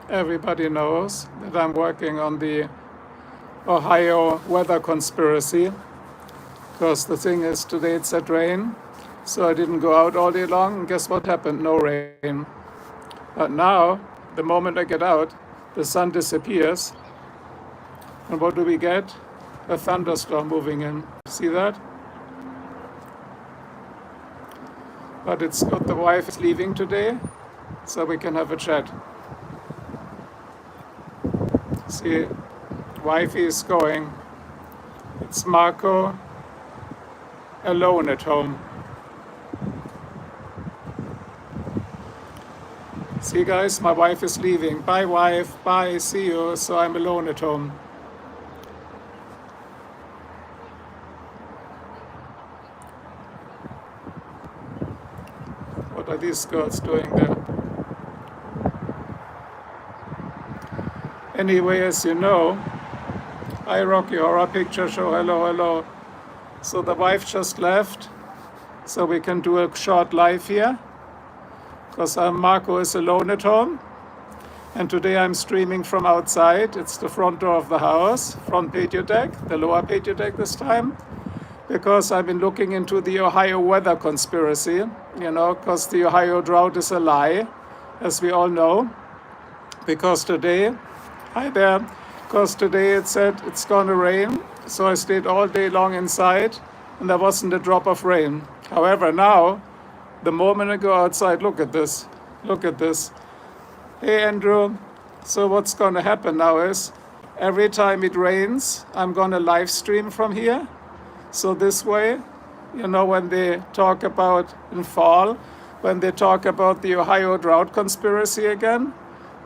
Everybody knows that I'm working on the Ohio weather conspiracy, because the thing is, today it said rain, so I didn't go out all day long, and guess what happened? No rain. But now, the moment I get out, the sun disappears, and what do we get? A thunderstorm moving in. See that? But it's good the wife is leaving today, so we can have a chat. See, wifey is going. It's Marco alone at home. See guys, my wife is leaving. Bye wife, bye, see you. So I'm alone at home. What are these girls doing there? Anyway, as you know, hi Rocky Horror Picture Show, hello, hello. So the wife just left, so we can do a short live here, because Marco is alone at home. And today I'm streaming from outside. It's the front door of the house, front patio deck, the lower patio deck this time, because I've been looking into the Ohio weather conspiracy, because the Ohio drought is a lie, as we all know. Because today, hi there, because today it said it's gonna rain, so I stayed all day long inside, and there wasn't a drop of rain. However, now, the moment I go outside, look at this, look at this. Hey Andrew, so what's gonna happen now is, every time it rains, I'm gonna live stream from here. So this way, when they talk about in fall, when they talk about the Ohio drought conspiracy again,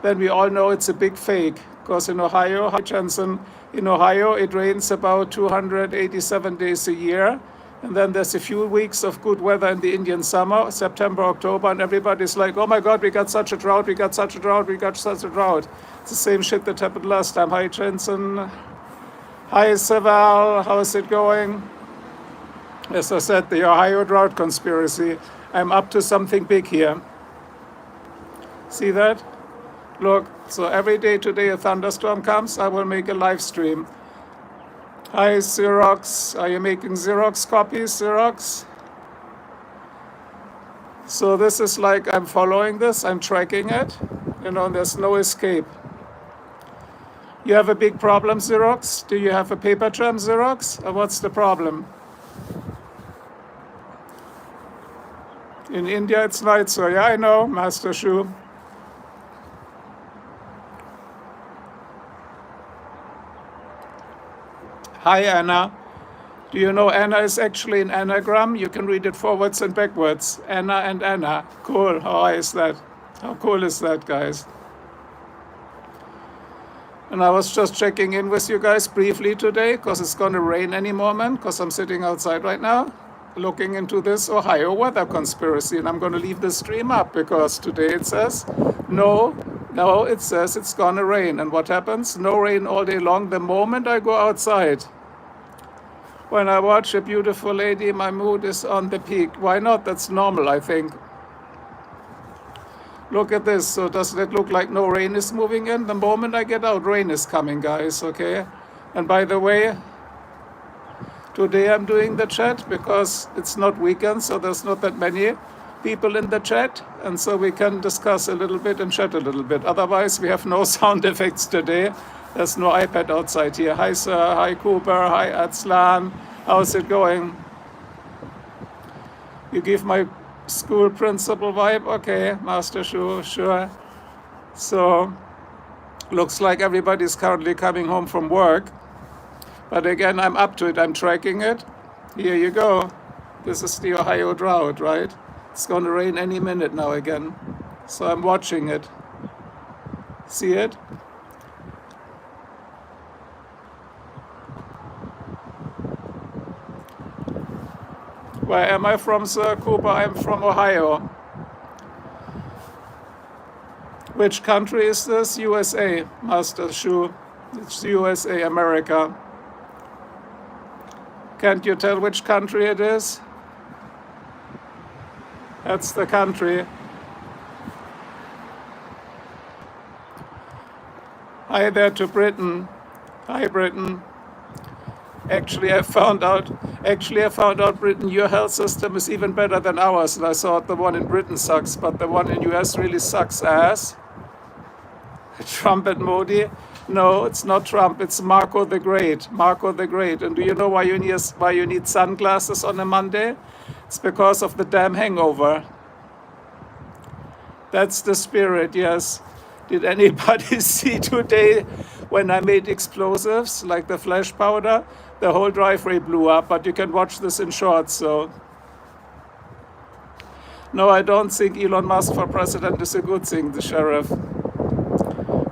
then we all know it's a big fake. Because in Ohio, Jensen, in Ohio, it rains about 287 days a year. And then there's a few weeks of good weather in the Indian summer, September, October, and everybody's like, oh my God, we got such a drought, we got such a drought, we got such a drought. It's the same shit that happened last time. Hi, Jensen. Hi, Saval. How's it going? As I said, the Ohio drought conspiracy. I'm up to something big here. See that? Look, so every day today a thunderstorm comes, I will make a live stream. Hi, Xerox. Are you making Xerox copies, Xerox? So this is like, I'm following this, I'm tracking it. There's no escape. You have a big problem, Xerox? Do you have a paper tram, Xerox? Or what's the problem? In India it's night, so yeah, I know, Master Shu. Hi, Anna. Do you know Anna is actually an anagram? You can read it forwards and backwards. Anna and Anna. Cool. How is that? How cool is that, guys? And I was just checking in with you guys briefly today, because it's going to rain any moment, because I'm sitting outside right now, looking into this Ohio weather conspiracy. And I'm going to leave the stream up, because today it says, no, it says it's going to rain. And what happens? No rain all day long the moment I go outside. When I watch a beautiful lady, my mood is on the peak. Why not? That's normal, I think. Look at this. So doesn't it look like no rain is moving in? The moment I get out, rain is coming, guys, okay? And by the way, today I'm doing the chat because it's not weekend, so there's not that many people in the chat, and so we can discuss a little bit and chat a little bit. Otherwise, we have no sound effects today. There's no iPad outside here. Hi, sir. Hi, Cooper. Hi, Atslan. How's it going? You give my school principal vibe? Okay, Master Shu, sure. So, looks like everybody's currently coming home from work. But again, I'm up to it. I'm tracking it. Here you go. This is the Ohio drought, right? It's going to rain any minute now again. So I'm watching it. See it? Where am I from, Sir Cooper? I'm from Ohio. Which country is this? USA, Master Shu. It's USA, America. Can't you tell which country it is? That's the country. Hi there to Britain. Hi, Britain. Actually, I found out, Britain, your health system is even better than ours. And I thought the one in Britain sucks, but the one in US really sucks ass. Trump and Modi? No, it's not Trump. It's Marco the Great. Marco the Great. And do you know why you need sunglasses on a Monday? It's because of the damn hangover. That's the spirit, yes. Did anybody see today when I made explosives like the flash powder? The whole driveway blew up, but you can watch this in shorts, so. No, I don't think Elon Musk for president is a good thing, the sheriff.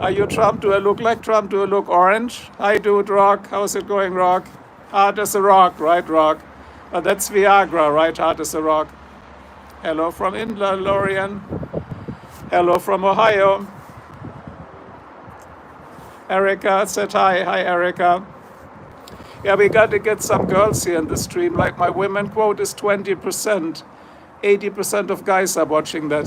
Are you Trump? Do I look like Trump? Do I look orange? Hi, dude, Rock. How's it going, Rock? Hard as a rock, right, Rock? That's Viagra, right? Hard as a rock. Hello from England, Lorian. Hello from Ohio. Erica said hi. Hi, Erica. Yeah, we got to get some girls here in the stream. Like my women quote is 20%. 80% of guys are watching that.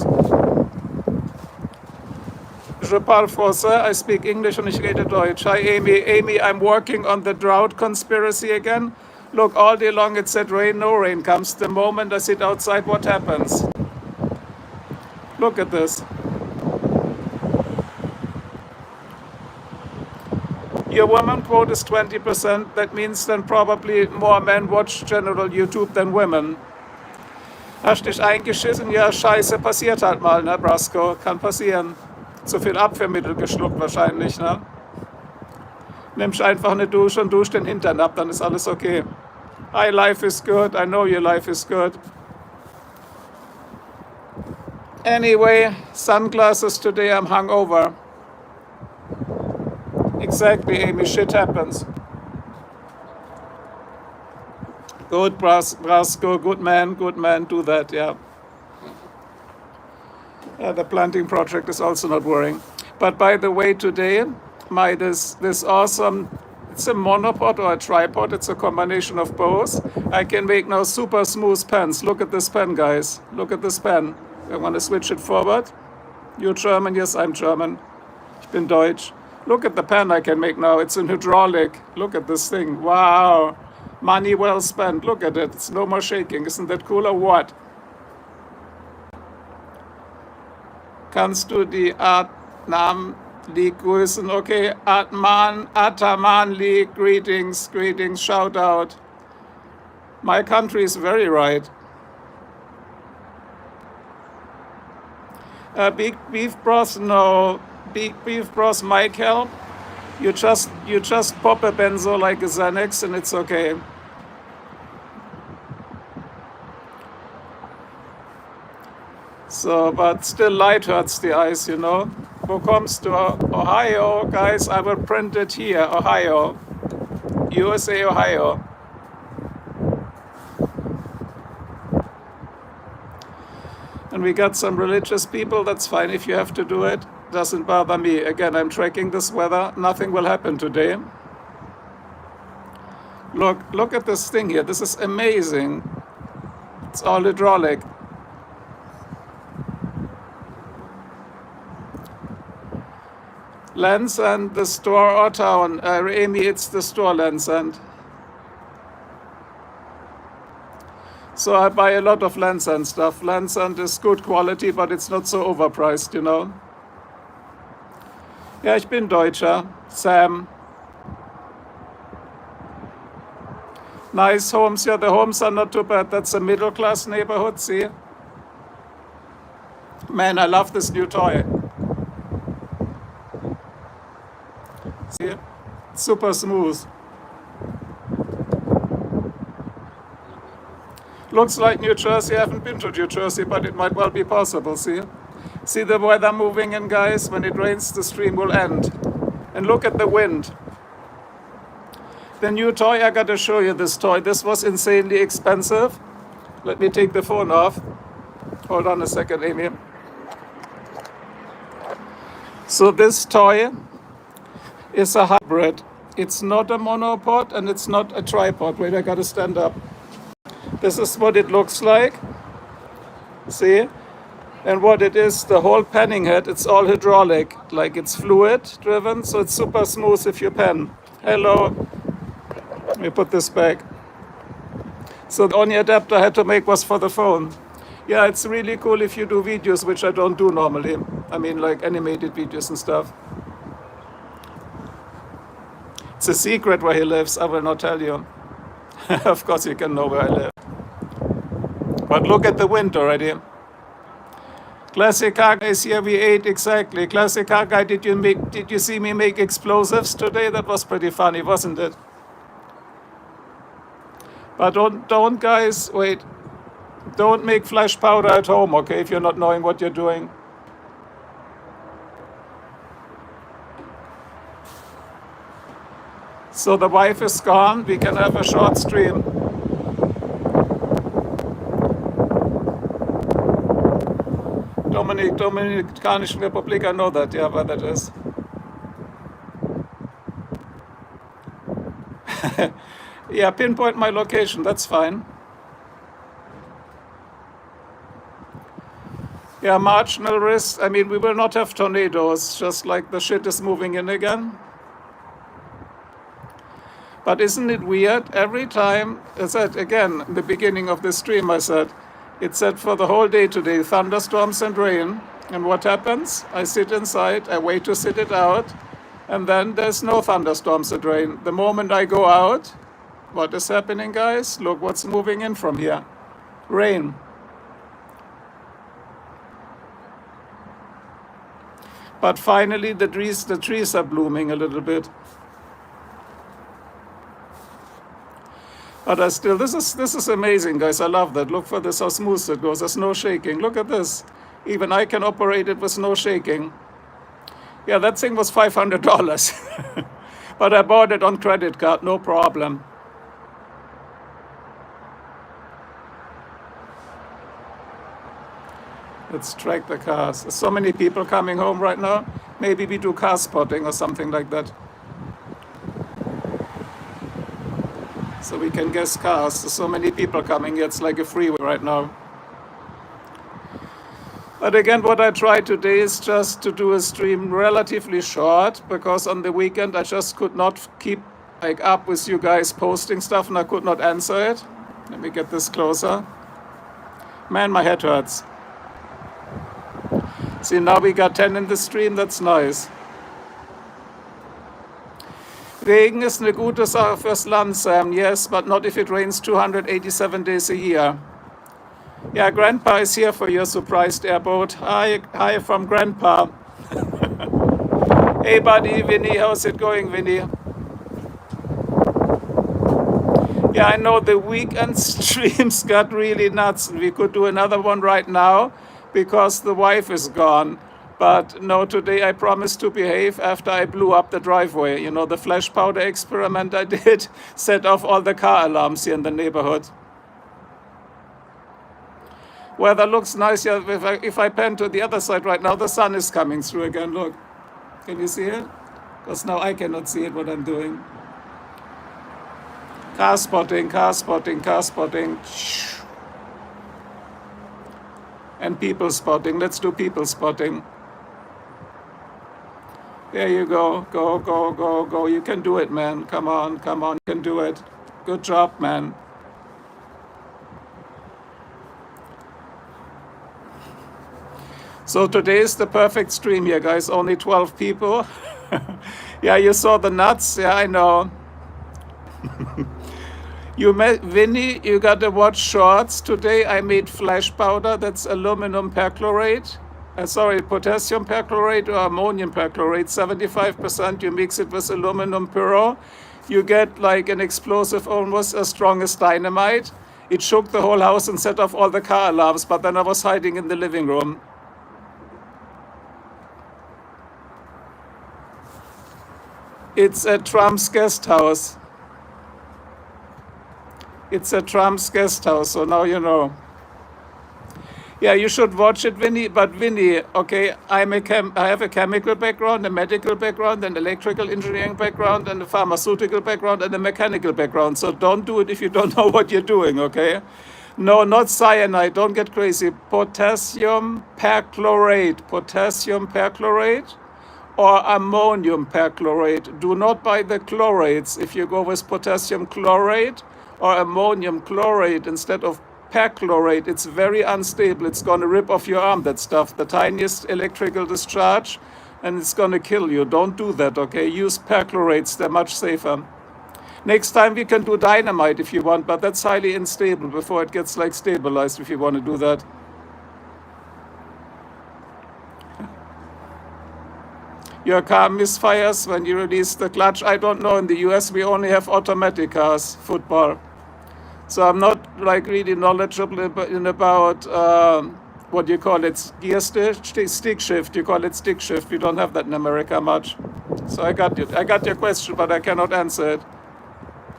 Je parle français, I speak English und ich rede Deutsch. Hi, Amy. Amy, I'm working on the drought conspiracy again. Look, all day long it said rain, no rain comes. The moment I sit outside, what happens? Look at this. Your woman quote is 20%. That means then probably more men watch general YouTube than women. Hast dich eingeschissen? Ja, scheiße, passiert halt mal, ne, Brasco? Kann passieren. Zu viel Abwehrmittel geschluckt wahrscheinlich, ne? Nimmst einfach eine Dusche und dusch den Hintern ab, dann ist alles okay. Hi, life is good. I know your life is good. Anyway, sunglasses today, I'm hungover. Exactly, Amy, shit happens. Good, Brasco, good man, do that, yeah. The planting project is also not worrying. But by the way, today, this awesome, it's a monopod or a tripod, it's a combination of both. I can make now super smooth pens. Look at this pen, guys. Look at this pen. I want to switch it forward. You're German? Yes, I'm German. Ich bin Deutsch. Look at the pen I can make now. It's an hydraulic. Look at this thing. Wow. Money well spent. Look at it. It's no more shaking. Isn't that cool or what? Kannst du die Atman League grüßen? Okay, Ataman League, greetings, shout out. My country is very right. Big beef broth, no. Big beef broth might help. You just pop a benzo like a Xanax and it's okay. So, but still light hurts the eyes, you know. Wo kommst du? Ohio, guys, I will print it here. Ohio. USA, Ohio. And we got some religious people, that's fine if you have to do it. Doesn't bother me. Again, I'm tracking this weather. Nothing will happen today. Look at this thing here. This is amazing. It's all hydraulic. Lens and the store or town. Amy, it's the store, Lens and. So I buy a lot of Lens and stuff. Lens and is good quality, but it's not so overpriced, you know. Ja, ich bin Deutscher. Sam. Nice homes. Yeah, the homes are not too bad. That's a middle class neighborhood, see? Man, I love this new toy. See? Super smooth. Looks like New Jersey. I haven't been to New Jersey, but it might well be possible, see? See the weather moving in, guys? When it rains, the stream will end. And look at the wind. The new toy, I gotta show you this toy. This was insanely expensive. Let me take the phone off. Hold on a second, Amy. So this toy is a hybrid. It's not a monopod and it's not a tripod. Wait, I gotta stand up. This is what it looks like. See? And what it is, the whole penning head, it's all hydraulic, like it's fluid driven, so it's super smooth if you pen. Hello, let me put this back. So the only adapter I had to make was for the phone. Yeah, it's really cool if you do videos, which I don't do normally. I mean, like animated videos and stuff. It's a secret where he lives, I will not tell you. Of course you can know where I live. But look at the wind already. Classic car guy is here, we ate exactly. Classic car guy, did you see me make explosives today? That was pretty funny, wasn't it? But don't guys, wait. Don't make flash powder at home, okay, if you're not knowing what you're doing. So the wife is gone, we can have a short stream. Dominikanischen Republic, I know that, yeah, where that is. Yeah, pinpoint my location, that's fine. Yeah, marginal risk. I mean, we will not have tornadoes, just like the shit is moving in again. But isn't it weird? Every time, I said again, in the beginning of the stream, I said, it said for the whole day today, thunderstorms and rain. And what happens? I sit inside, I wait to sit it out, and then there's no thunderstorms and rain. The moment I go out, what is happening, guys? Look what's moving in from here. Rain. But finally, the trees are blooming a little bit. But I still, this is amazing, guys. I love that. Look for this, how smooth it goes. There's no shaking. Look at this. Even I can operate it with no shaking. Yeah, that thing was $500. But I bought it on credit card, no problem. Let's track the cars. There's so many people coming home right now. Maybe we do car spotting or something like that. So we can guess cars. There's so many people coming. It's like a freeway right now. But again, what I tried today is just to do a stream relatively short, because on the weekend I just could not keep up with you guys posting stuff and I could not answer it. Let me get this closer. Man, my head hurts. See, now we got 10 in the stream, that's nice. Regen ist eine gute Sache fürs Land, Sam. Yes, but not if it rains 287 days a year. Yeah, Grandpa is here for your surprised airboat. Hi from Grandpa. Hey, buddy, Vinny, how's it going, Vinny? Yeah, I know the weekend streams got really nuts. We could do another one right now because the wife is gone. But no, today I promised to behave after I blew up the driveway. You know, the flash powder experiment I did set off all the car alarms here in the neighborhood. Weather looks nice. Yeah, if I pan to the other side right now, the sun is coming through again. Look, can you see it? Because now I cannot see it, what I'm doing. Car spotting, car spotting, car spotting. And people spotting. Let's do people spotting. There you go. Go, go, go, go. You can do it, man. Come on, come on. You can do it. Good job, man. So today is the perfect stream here, guys. Only 12 people. Yeah, you saw the nuts. Yeah, I know. Vinny, you gotta watch shorts. Today I made flash powder. That's aluminum perchlorate. Potassium perchlorate or ammonium perchlorate, 75%. You mix it with aluminum puro. You get like an explosive almost as strong as dynamite. It shook the whole house and set off all the car alarms, but then I was hiding in the living room. It's at Trump's guest house. It's at Trump's guest house, so now you know. Yeah, you should watch it, Vinny. But Vinny, okay, I have a chemical background, a medical background, an electrical engineering background, and a pharmaceutical background, and a mechanical background. So don't do it if you don't know what you're doing, okay? No, not cyanide. Don't get crazy. Potassium perchlorate. Potassium perchlorate or ammonium perchlorate. Do not buy the chlorates. If you go with potassium chlorate or ammonium chlorate instead of perchlorate, it's very unstable. It's going to rip off your arm, that stuff. The tiniest electrical discharge, and it's going to kill you. Don't do that, okay? Use perchlorates. They're much safer. Next time we can do dynamite if you want, but that's highly unstable before it gets like stabilized if you want to do that. Your car misfires when you release the clutch. I don't know. In the US, we only have automatic cars, football. So I'm not like really knowledgeable in about what do you call it, gear stick shift. You call it stick shift. We don't have that in America much. So I got your question, but I cannot answer it.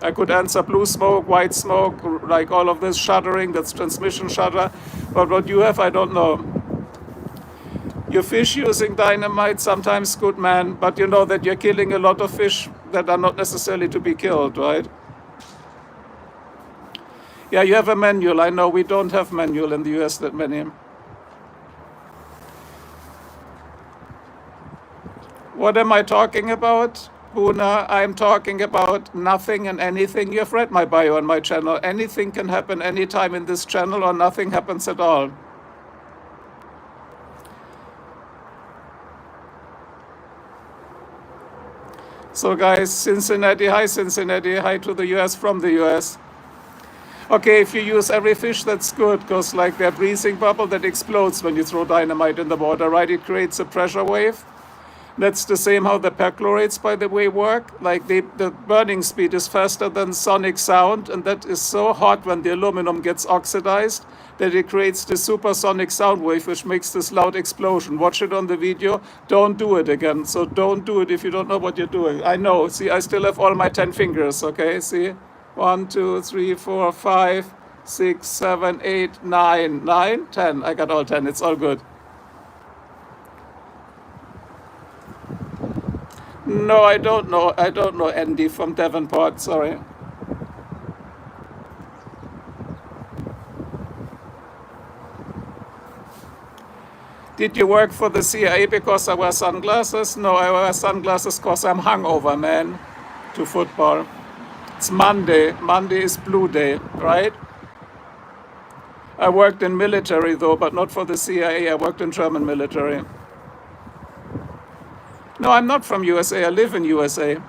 I could answer blue smoke, white smoke, like all of this shuddering, that's transmission shudder. But what you have, I don't know. You fish using dynamite, sometimes good, man, but you know that you're killing a lot of fish that are not necessarily to be killed, right? Yeah, you have a manual. I know we don't have manual in the US that many. What am I talking about? Buna, I'm talking about nothing and anything. You've read my bio on my channel. Anything can happen anytime in this channel or nothing happens at all. So guys, Cincinnati, hi to the US from the US. Okay, if you use every fish, that's good, because like their breathing bubble that explodes when you throw dynamite in the water, right? It creates a pressure wave. That's the same how the perchlorates, by the way, work. Like the burning speed is faster than sonic sound, and that is so hot when the aluminum gets oxidized that it creates the supersonic sound wave, which makes this loud explosion. Watch it on the video. Don't do it again. So don't do it if you don't know what you're doing. I know. See, I still have all my 10 fingers, okay? See? 1, 2, 3, 4, 5, 6, 7, 8, 9, 9, 10. I got all 10. It's all good. No, I don't know. I don't know Andy from Devonport. Sorry. Did you work for the CIA because I wear sunglasses? No, I wear sunglasses because I'm hungover, man, to football. It's Monday. Monday is blue day, right? I worked in military though, but not for the CIA. I worked in German military. No, I'm not from USA. I live in USA. I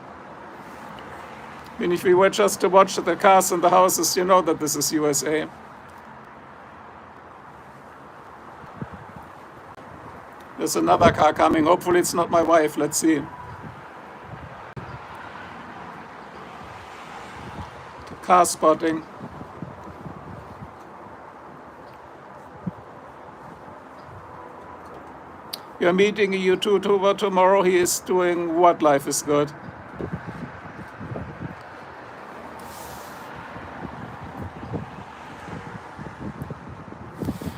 mean, if we were just to watch the cars and the houses, you know that this is USA. There's another car coming. Hopefully it's not my wife. Let's see. Car spotting. You're meeting a YouTuber tomorrow. He is doing what? Life is good.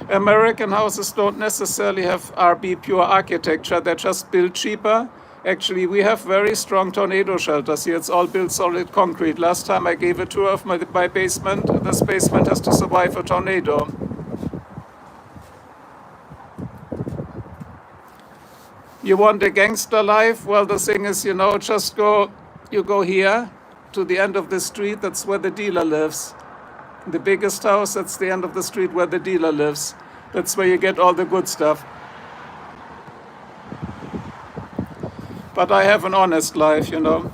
American houses don't necessarily have RB pure architecture. They're just built cheaper. Actually, we have very strong tornado shelters here. It's all built solid concrete. Last time I gave a tour of my basement. This basement has to survive a tornado. You want a gangster life? Well, the thing is, you know, you go here to the end of the street. That's where the dealer lives. The biggest house, that's the end of the street where the dealer lives. That's where you get all the good stuff. But I have an honest life, you know.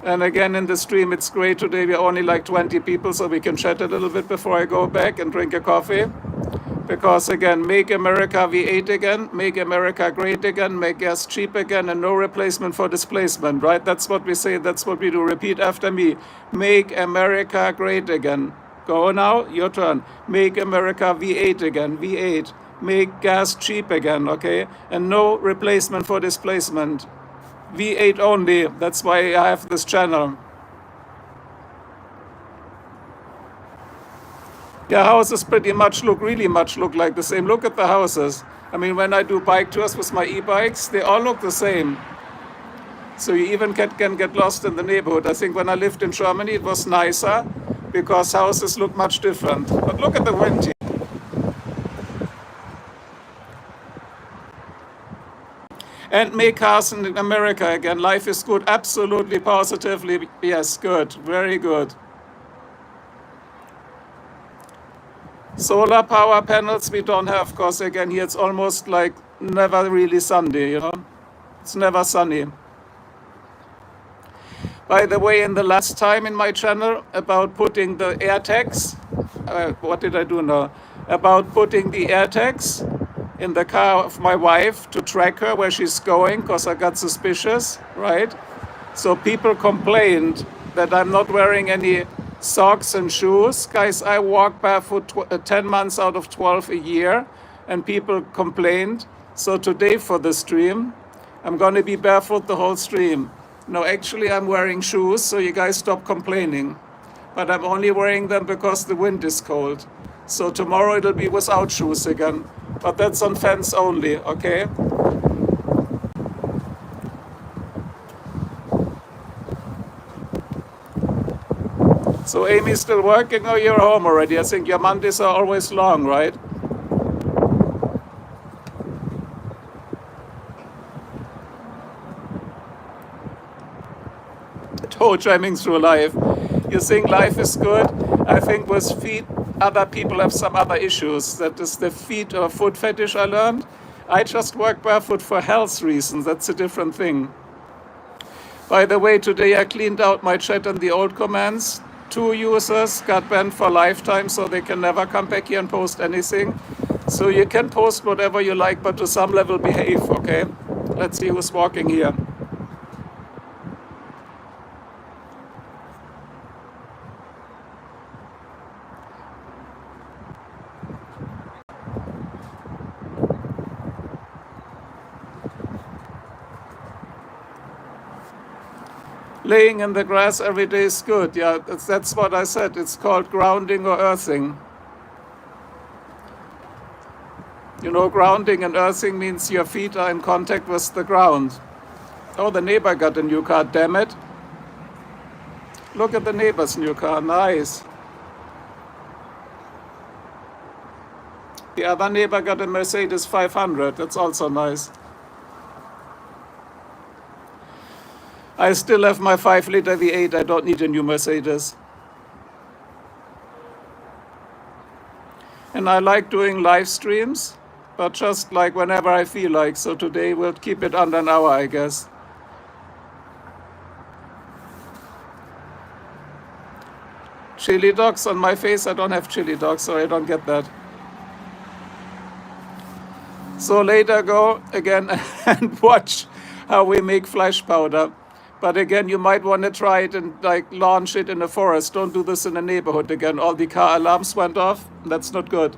And again, in the stream, it's great today. We're only like 20 people, so we can chat a little bit before I go back and drink a coffee. Because again, make America V8 again, make America great again, make gas cheap again, and no replacement for displacement, right? That's what we say, that's what we do. Repeat after me. Make America great again. Go now, your turn. Make America V8 again, V8. Make gas cheap again, okay? And no replacement for displacement. V8 only, that's why I have this channel. Yeah, houses pretty much really much look like the same. Look at the houses. I mean, when I do bike tours with my e-bikes, they all look the same. So you even can get lost in the neighborhood. I think when I lived in Germany, it was nicer because houses look much different. But look at the wind here. And make cars in America again. Life is good. Absolutely, positively. Yes, good. Very good. Solar power panels we don't have because again here it's almost like never really sunny, you know. It's never sunny. By the way, in the last time in my channel about putting the air tags, what did I do now? About putting the air tags in the car of my wife to track her where she's going because I got suspicious, right? So people complained that I'm not wearing any socks and shoes. Guys, I walk barefoot 10 months out of 12 a year and people complained. So today for the stream, I'm going to be barefoot the whole stream. No, actually I'm wearing shoes, so you guys stop complaining. But I'm only wearing them because the wind is cold. So tomorrow it'll be without shoes again. But that's on fence only, okay? So Amy's still working or you're home already? I think your Mondays are always long, right? Jamming through life. You think life is good? I think with feet, other people have some other issues. That is the feet or foot fetish I learned. I just work barefoot for health reasons. That's a different thing. By the way, today I cleaned out my chat and the old commands. 2 users got banned for lifetime, so they can never come back here and post anything. So you can post whatever you like, but to some level behave, okay? Let's see who's walking here. Laying in the grass every day is good. Yeah, that's what I said. It's called grounding or earthing. You know, grounding and earthing means your feet are in contact with the ground. Oh, the neighbor got a new car, damn it. Look at the neighbor's new car, nice. The other neighbor got a Mercedes 500, that's also nice. I still have my 5-liter V8, I don't need a new Mercedes. And I like doing live streams, but just like whenever I feel like. So today we'll keep it under an hour, I guess. Chili dogs on my face? I don't have chili dogs, so I don't get that. So later go again and watch how we make flash powder. But again, you might want to try it and like launch it in a forest. Don't do this in a neighborhood again. All the car alarms went off. That's not good.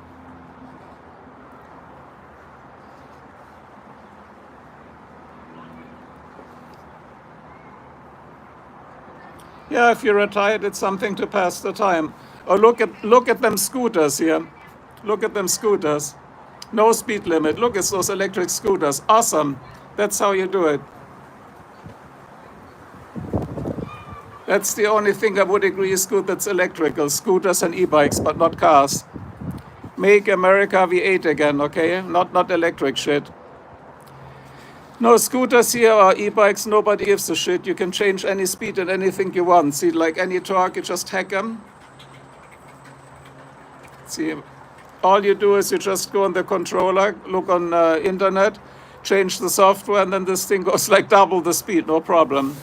Yeah, if you're retired, it's something to pass the time. Oh, look at them scooters here. Look at them scooters. No speed limit. Look at those electric scooters. Awesome. That's how you do it. That's the only thing I would agree is good that's electrical. Scooters and e-bikes, but not cars. Make America V8 again, okay? Not electric shit. No scooters here or e-bikes, nobody gives a shit. You can change any speed and anything you want. See, like any torque, you just hack them. See, all you do is you just go on the controller, look on internet, change the software, and then this thing goes like double the speed, no problem.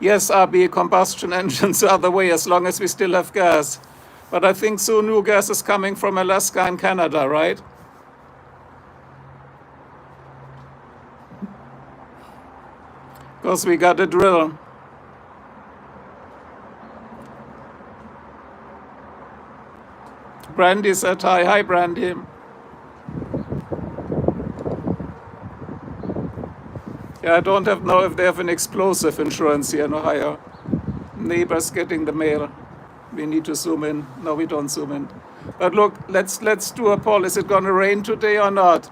Yes, RB, combustion engines are the way as long as we still have gas. But I think soon new gas is coming from Alaska and Canada, right? Because we got a drill. Brandy said hi. Hi, Brandy. Yeah, I don't know if they have an explosive insurance here in Ohio. Neighbors getting the mail. We need to zoom in. No, we don't zoom in. But look, let's do a poll. Is it going to rain today or not?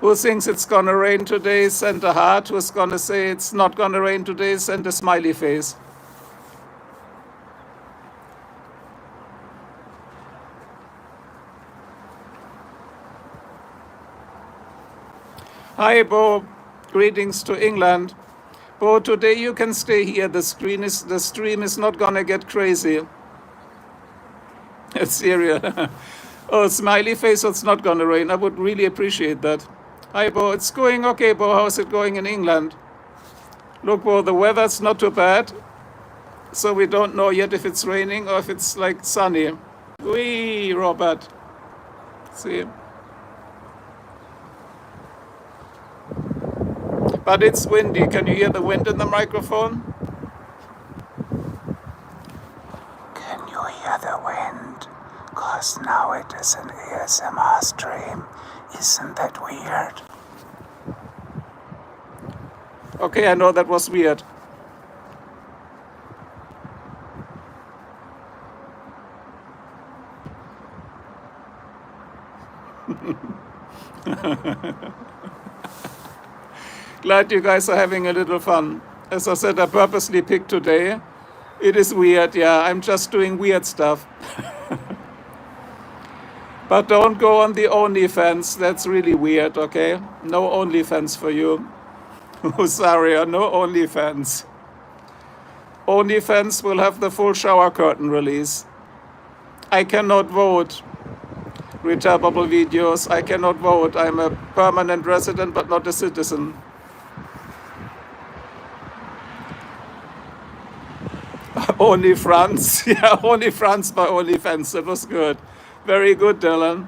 Who thinks it's gonna rain today? Send a heart. Who's gonna say it's not gonna rain today? Send a smiley face. Hi, Bo. Greetings to England. Bo, today you can stay here. The stream is not gonna get crazy. It's serious. Oh, smiley face, it's not gonna rain. I would really appreciate that. Hi, Bo. It's going okay, Bo. How's it going in England? Look, Bo, the weather's not too bad. So we don't know yet if it's raining or if it's like sunny. Wee, Robert. See? But it's windy. Can you hear the wind in the microphone? Can you hear the wind? Because now it is an ASMR stream. Isn't that weird? Okay, I know that was weird. Glad you guys are having a little fun. As I said, I purposely picked today. It is weird, yeah. I'm just doing weird stuff. But don't go on the OnlyFans. That's really weird, okay? No OnlyFans for you. Sorry, no OnlyFans. OnlyFans will have the full shower curtain release. I cannot vote. Returnable videos. I cannot vote. I'm a permanent resident, but not a citizen. Only France. Yeah, only France by OnlyFans. That was good. Very good, Dylan.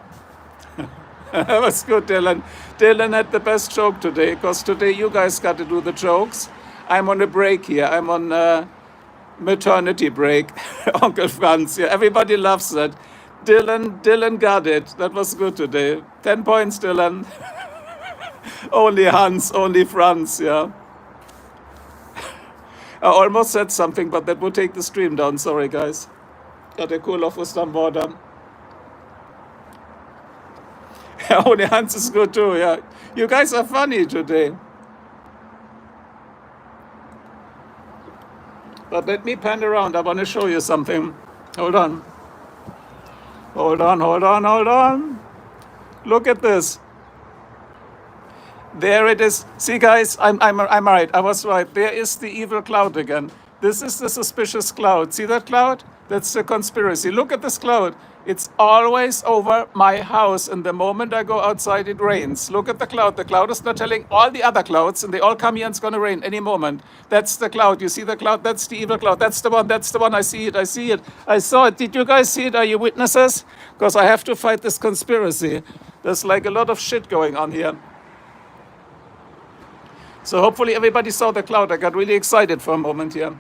That was good, Dylan. Dylan had the best joke today, because today you guys got to do the jokes. I'm on a break here. I'm on a maternity break. Uncle Franz. Yeah, everybody loves that. Dylan got it. That was good today. 10 points, Dylan. Only Hans, only Franz, yeah. I almost said something, but that would take the stream down. Sorry, guys. Got to cool off with some water. Only Hans is good too, yeah. You guys are funny today. But let me pan around. I want to show you something. Hold on. Hold on. Look at this. There it is. See, guys, I'm right. I was right. There is the evil cloud again. This is the suspicious cloud. See that cloud? That's the conspiracy. Look at this cloud. It's always over my house, and the moment I go outside, it rains. Look at the cloud. The cloud is not telling all the other clouds, and they all come here and it's going to rain any moment. That's the cloud. You see the cloud? That's the evil cloud. That's the one. I see it. I saw it. Did you guys see it? Are you witnesses? Because I have to fight this conspiracy. There's like a lot of shit going on here. So hopefully everybody saw the cloud. I got really excited for a moment here.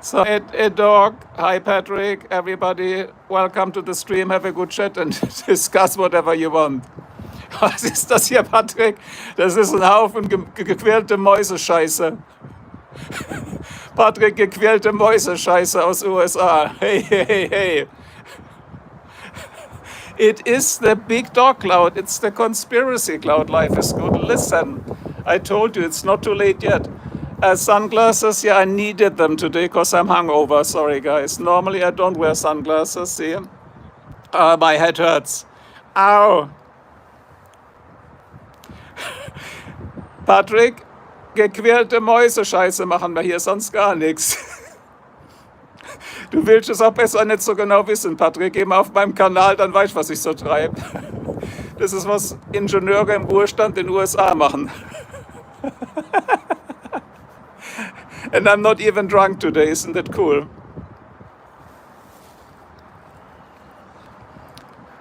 So, a dog. Hi, Patrick. Everybody, welcome to the stream. Have a good chat and discuss whatever you want. Was ist das hier, Patrick? Das ist ein Haufen gequälte Mäusescheiße. Patrick, gequälte Mäusescheiße aus USA. Hey. It is the big dog cloud. It's the conspiracy cloud. Life is good. Listen, I told you it's not too late yet. Sunglasses, yeah, I needed them today because I'm hungover. Sorry, guys. Normally I don't wear sunglasses. See? My head hurts. Ow. Patrick, gequälte Mäusescheiße machen wir hier, sonst gar nichts. Du willst es auch besser nicht so genau wissen, Patrick. Geh mal auf meinem Kanal, dann weißt du, was ich so treibe. Das ist, was Ingenieure im Ruhestand in den USA machen. And I'm not even drunk today, isn't that cool?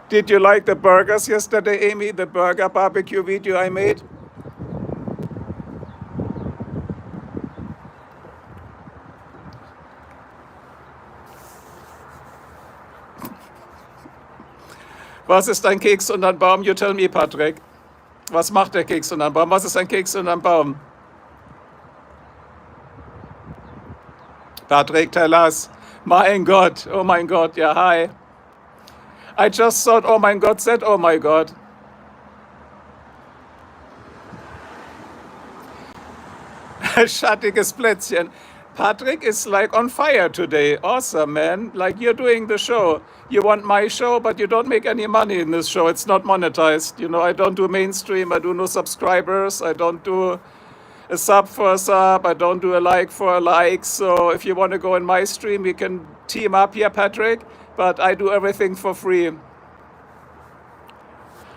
Did you like the burgers yesterday, Amy? The burger barbecue video I made? Was ist ein Keks und ein Baum? You tell me, Patrick. Was macht der Keks und ein Baum? Was ist ein Keks und ein Baum? Patrick, tell us. Mein Gott, oh mein Gott, ja, hi. I just thought, oh mein Gott, said, oh my God. Schattiges Plätzchen. Patrick is like on fire today. Awesome, man. Like you're doing the show. You want my show, but you don't make any money in this show. It's not monetized. You know, I don't do mainstream. I do no subscribers. I don't do a sub for a sub. I don't do a like for a like. So if you want to go in my stream, we can team up here, Patrick. But I do everything for free.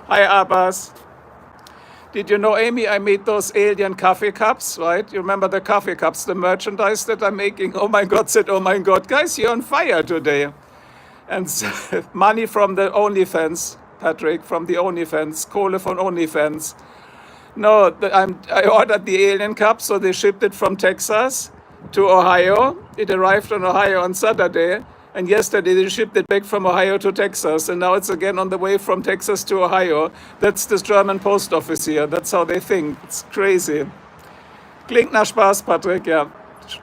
Hi, Abbas. Did you know, Amy, I made those alien coffee cups, right? You remember the coffee cups, the merchandise that I'm making? Oh my God, said, oh my God. Guys, you're on fire today. And money from the OnlyFans, Patrick, from the OnlyFans, Kohle von OnlyFans. No, I ordered the alien cup, so they shipped it from Texas to Ohio. It arrived in Ohio on Saturday, and yesterday they shipped it back from Ohio to Texas, and now it's again on the way from Texas to Ohio. That's the German post office here. That's how they think. It's crazy. Klingt nach Spaß, Patrick, yeah.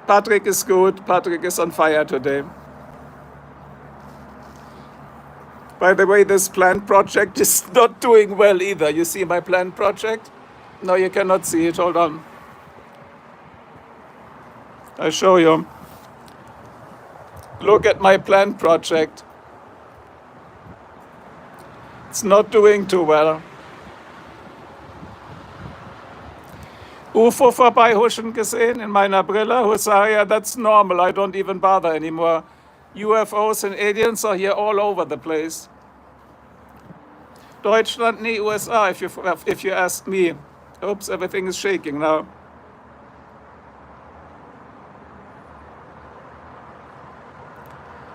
Patrick is good. Patrick is on fire today. By the way, this plant project is not doing well either. You see my plant project? No, you cannot see it. Hold on. I'll show you. Look at my plant project. It's not doing too well. UFO vorbeihuschen gesehen in meiner Brille? Husaria, that's normal. I don't even bother anymore. UFOs and aliens are here all over the place. Deutschland, nee, USA, if you ask me. Oops, everything is shaking now.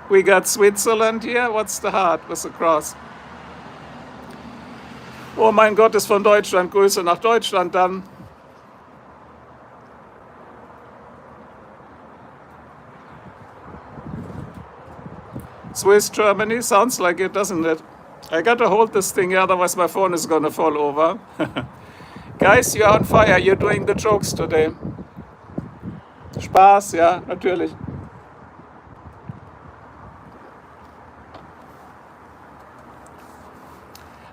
We got Switzerland here. What's the heart with the cross? Oh mein Gott, ist von Deutschland. Grüße nach Deutschland dann. Swiss Germany, sounds like it, doesn't it? I gotta hold this thing here, otherwise my phone is gonna fall over. Guys, you're on fire. You're doing the jokes today. Spaß, ja, natürlich.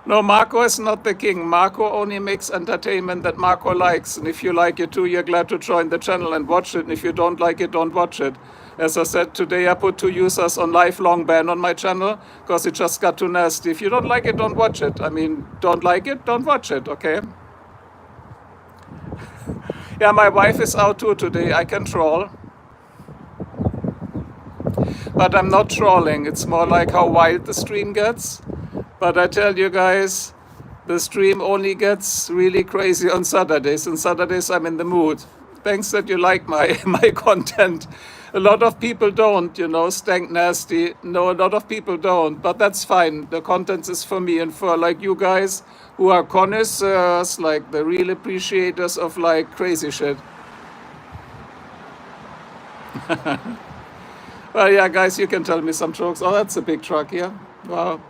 No, Marco is not the king. Marco only makes entertainment that Marco likes. And if you like it too, you're glad to join the channel and watch it. And if you don't like it, don't watch it. As I said, today I put 2 users on lifelong ban on my channel because it just got too nasty. If you don't like it, don't watch it. I mean, don't like it, don't watch it, okay? Yeah, my wife is out too today. I can troll. But I'm not trolling. It's more like how wild the stream gets. But I tell you guys, the stream only gets really crazy on Saturdays. And Saturdays I'm in the mood. Thanks that you like my content. A lot of people don't, you know, stank nasty. No, a lot of people don't, but that's fine. The content is for me and for like you guys who are connoisseurs, like the real appreciators of like crazy shit. Well, yeah, guys, you can tell me some jokes. Oh, that's a big truck here. Wow.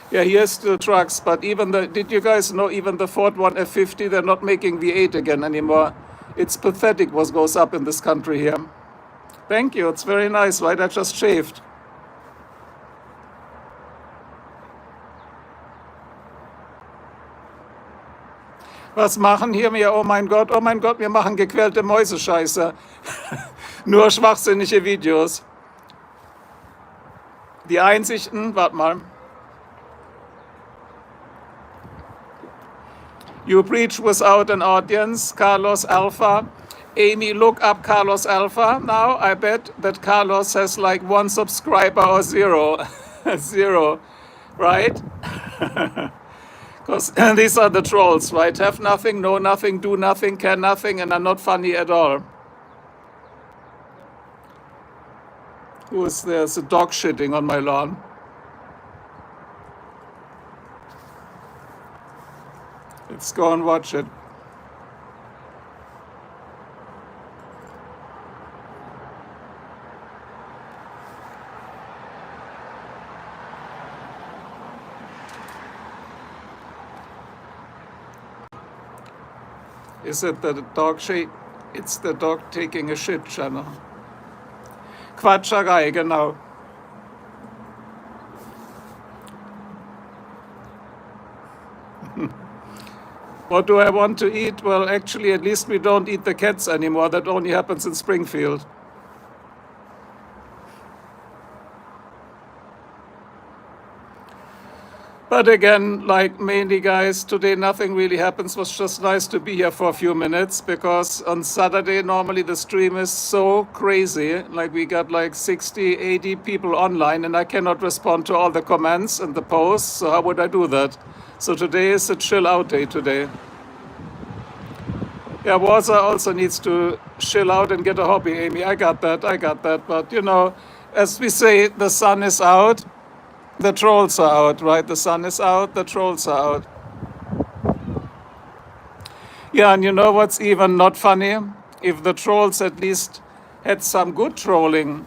Yeah, here's still trucks, but even did you guys know even the Ford 1F50, they're not making V8 again anymore. It's pathetic what goes up in this country here. Thank you, it's very nice, right? I just shaved. Was machen hier wir? Oh mein Gott, wir machen gequälte Mäusescheiße. Nur schwachsinnige Videos. Die Einsichten, warte mal. You preach without an audience, Carlos Alpha. Amy, look up Carlos Alpha now. I bet that Carlos has like 1 subscriber or 0. 0, right? Because these are the trolls, right? Have nothing, know nothing, do nothing, care nothing, and are not funny at all. Who is there? There's a dog shitting on my lawn. Let's go and watch it. Is it the dog shit? It's the dog taking a shit channel. Quatscherei, genau. What do I want to eat? Well, actually, at least we don't eat the cats anymore. That only happens in Springfield. But again, like mainly guys, today nothing really happens. It was just nice to be here for a few minutes because on Saturday, normally the stream is so crazy. Like we got like 60, 80 people online and I cannot respond to all the comments and the posts. So how would I do that? So today is a chill out day today. Yeah, Warsaw also needs to chill out and get a hobby, Amy. I got that. But you know, as we say, the sun is out. The trolls are out, right? The sun is out, the trolls are out. Yeah, and you know what's even not funny? If the trolls at least had some good trolling,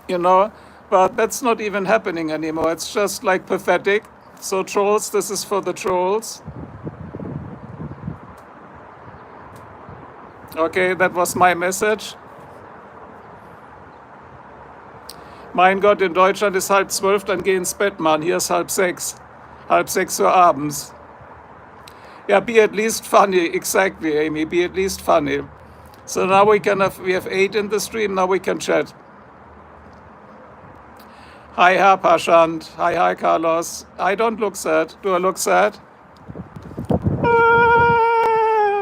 you know, but that's not even happening anymore. It's just like pathetic. So, trolls, this is for the trolls. Okay, that was my message. Mein Gott, in Deutschland ist 11:30, dann geh ins Bett, Mann. Hier ist 5:30. 5:30 abends. Yeah, be at least funny. Exactly, Amy. Be at least funny. So now we have 8 in the stream. Now we can chat. Hi, Herr Pashant. Hi, Carlos. I don't look sad. Do I look sad?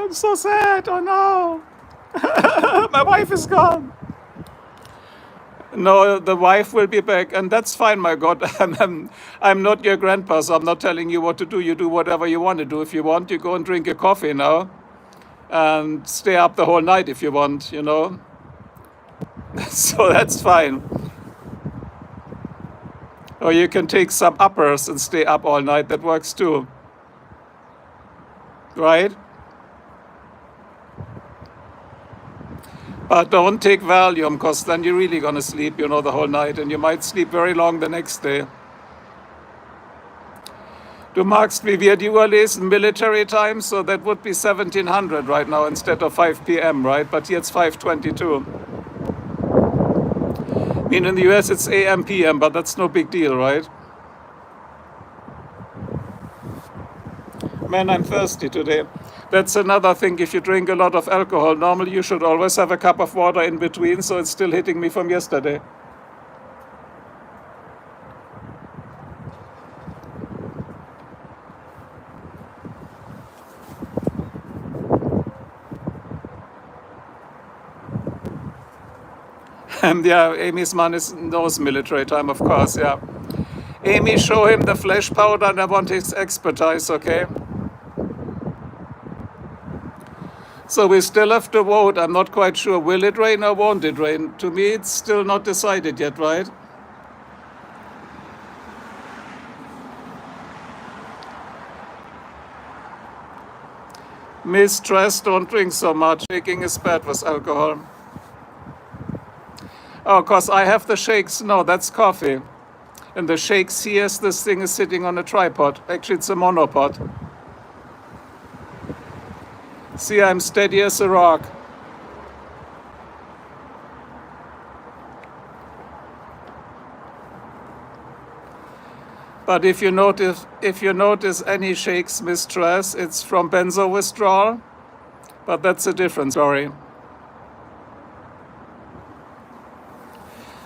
I'm so sad. Oh no. My wife is gone. No, the wife will be back, and that's fine, my God. I'm not your grandpa, so I'm not telling you what to do. You do whatever you want to do. If you want, you go and drink a coffee now and stay up the whole night if you want, you know. So that's fine. Or you can take some uppers and stay up all night. That works too. Right? But don't take Valium, because then you're really going to sleep, you know, the whole night. And you might sleep very long the next day. Du magst, wie wir die Uhr lesen, military time, so that would be 1700 right now instead of 5 p.m., right? But here it's 5:22. I mean, in the US it's AM, PM, but that's no big deal, right? Man, I'm thirsty today. That's another thing. If you drink a lot of alcohol, normally you should always have a cup of water in between, so it's still hitting me from yesterday. Yeah, Amy's man knows military time, of course, yeah. Amy, show him the flesh powder and I want his expertise, okay? So we still have to vote. I'm not quite sure. Will it rain or won't it rain? To me, it's still not decided yet, right? Mistress, don't drink so much. Shaking is bad with alcohol. Oh, because I have the shakes. No, that's coffee. And the shakes here, this thing is sitting on a tripod. Actually, it's a monopod. See, I'm steady as a rock. But if you notice any shakes, mistress, it's from benzo withdrawal. But that's a different story.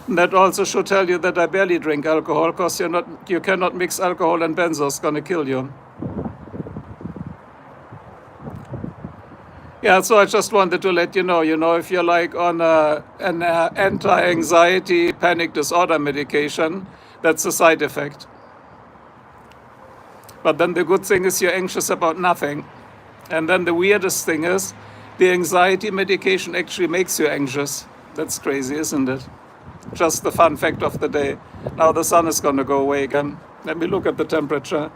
And that also should tell you that I barely drink alcohol, because you cannot mix alcohol and benzo. It's gonna kill you. Yeah, so I just wanted to let you know, if you're like on an anti-anxiety panic disorder medication, that's a side effect. But then the good thing is you're anxious about nothing. And then the weirdest thing is the anxiety medication actually makes you anxious. That's crazy, isn't it? Just the fun fact of the day. Now the sun is going to go away again. Let me look at the temperature.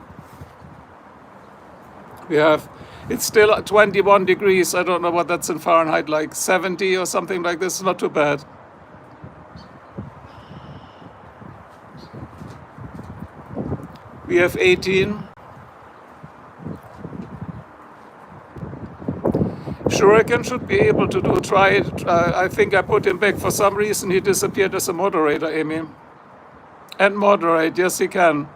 It's still 21 degrees. I don't know what that's in Fahrenheit, like 70 or something like this. Not too bad. We have 18. Shuriken should be able to try it. I think I put him back. For some reason, he disappeared as a moderator, Amy. And moderate, yes, he can.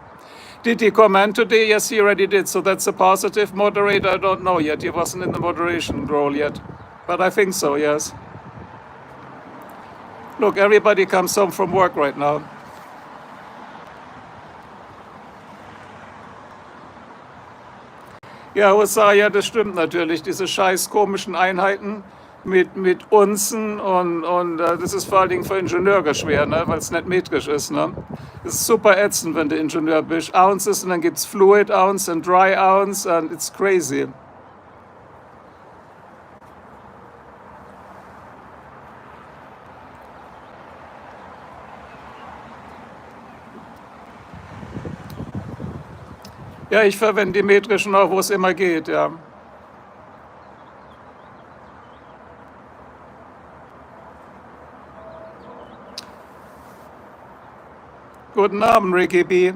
Did he comment today? Yes, he already did. So that's a positive. Moderator, I don't know yet. He wasn't in the moderation role yet. But I think so, yes. Look, everybody comes home from work right now. Ja, USA, ja, das stimmt natürlich. Diese scheiß komischen Einheiten mit Unzen und das ist vor allen Dingen für Ingenieure schwer, ne, weil es nicht metrisch ist. Ne? Es ist super ätzend, wenn du Ingenieur bist. Ounces und dann gibt es Fluid Ounce und Dry Ounce and it's crazy. Ja, ich verwende die metrischen auch, wo es immer geht, ja. Guten Abend, Ricky B.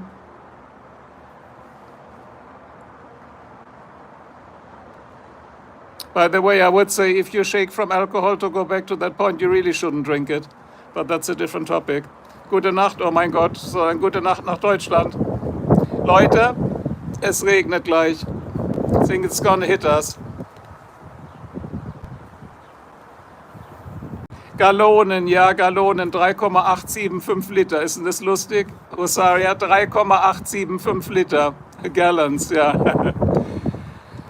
By the way, I would say if you shake from alcohol to go back to that point, you really shouldn't drink it. But that's a different topic. Gute Nacht, oh mein Gott, so eine gute Nacht nach Deutschland. Leute, es regnet gleich. I think it's gonna hit us. Gallonen, ja, Gallonen, 3,875 Liter. Ist denn das lustig? Rosaria, 3,875 Liter. Gallons, ja.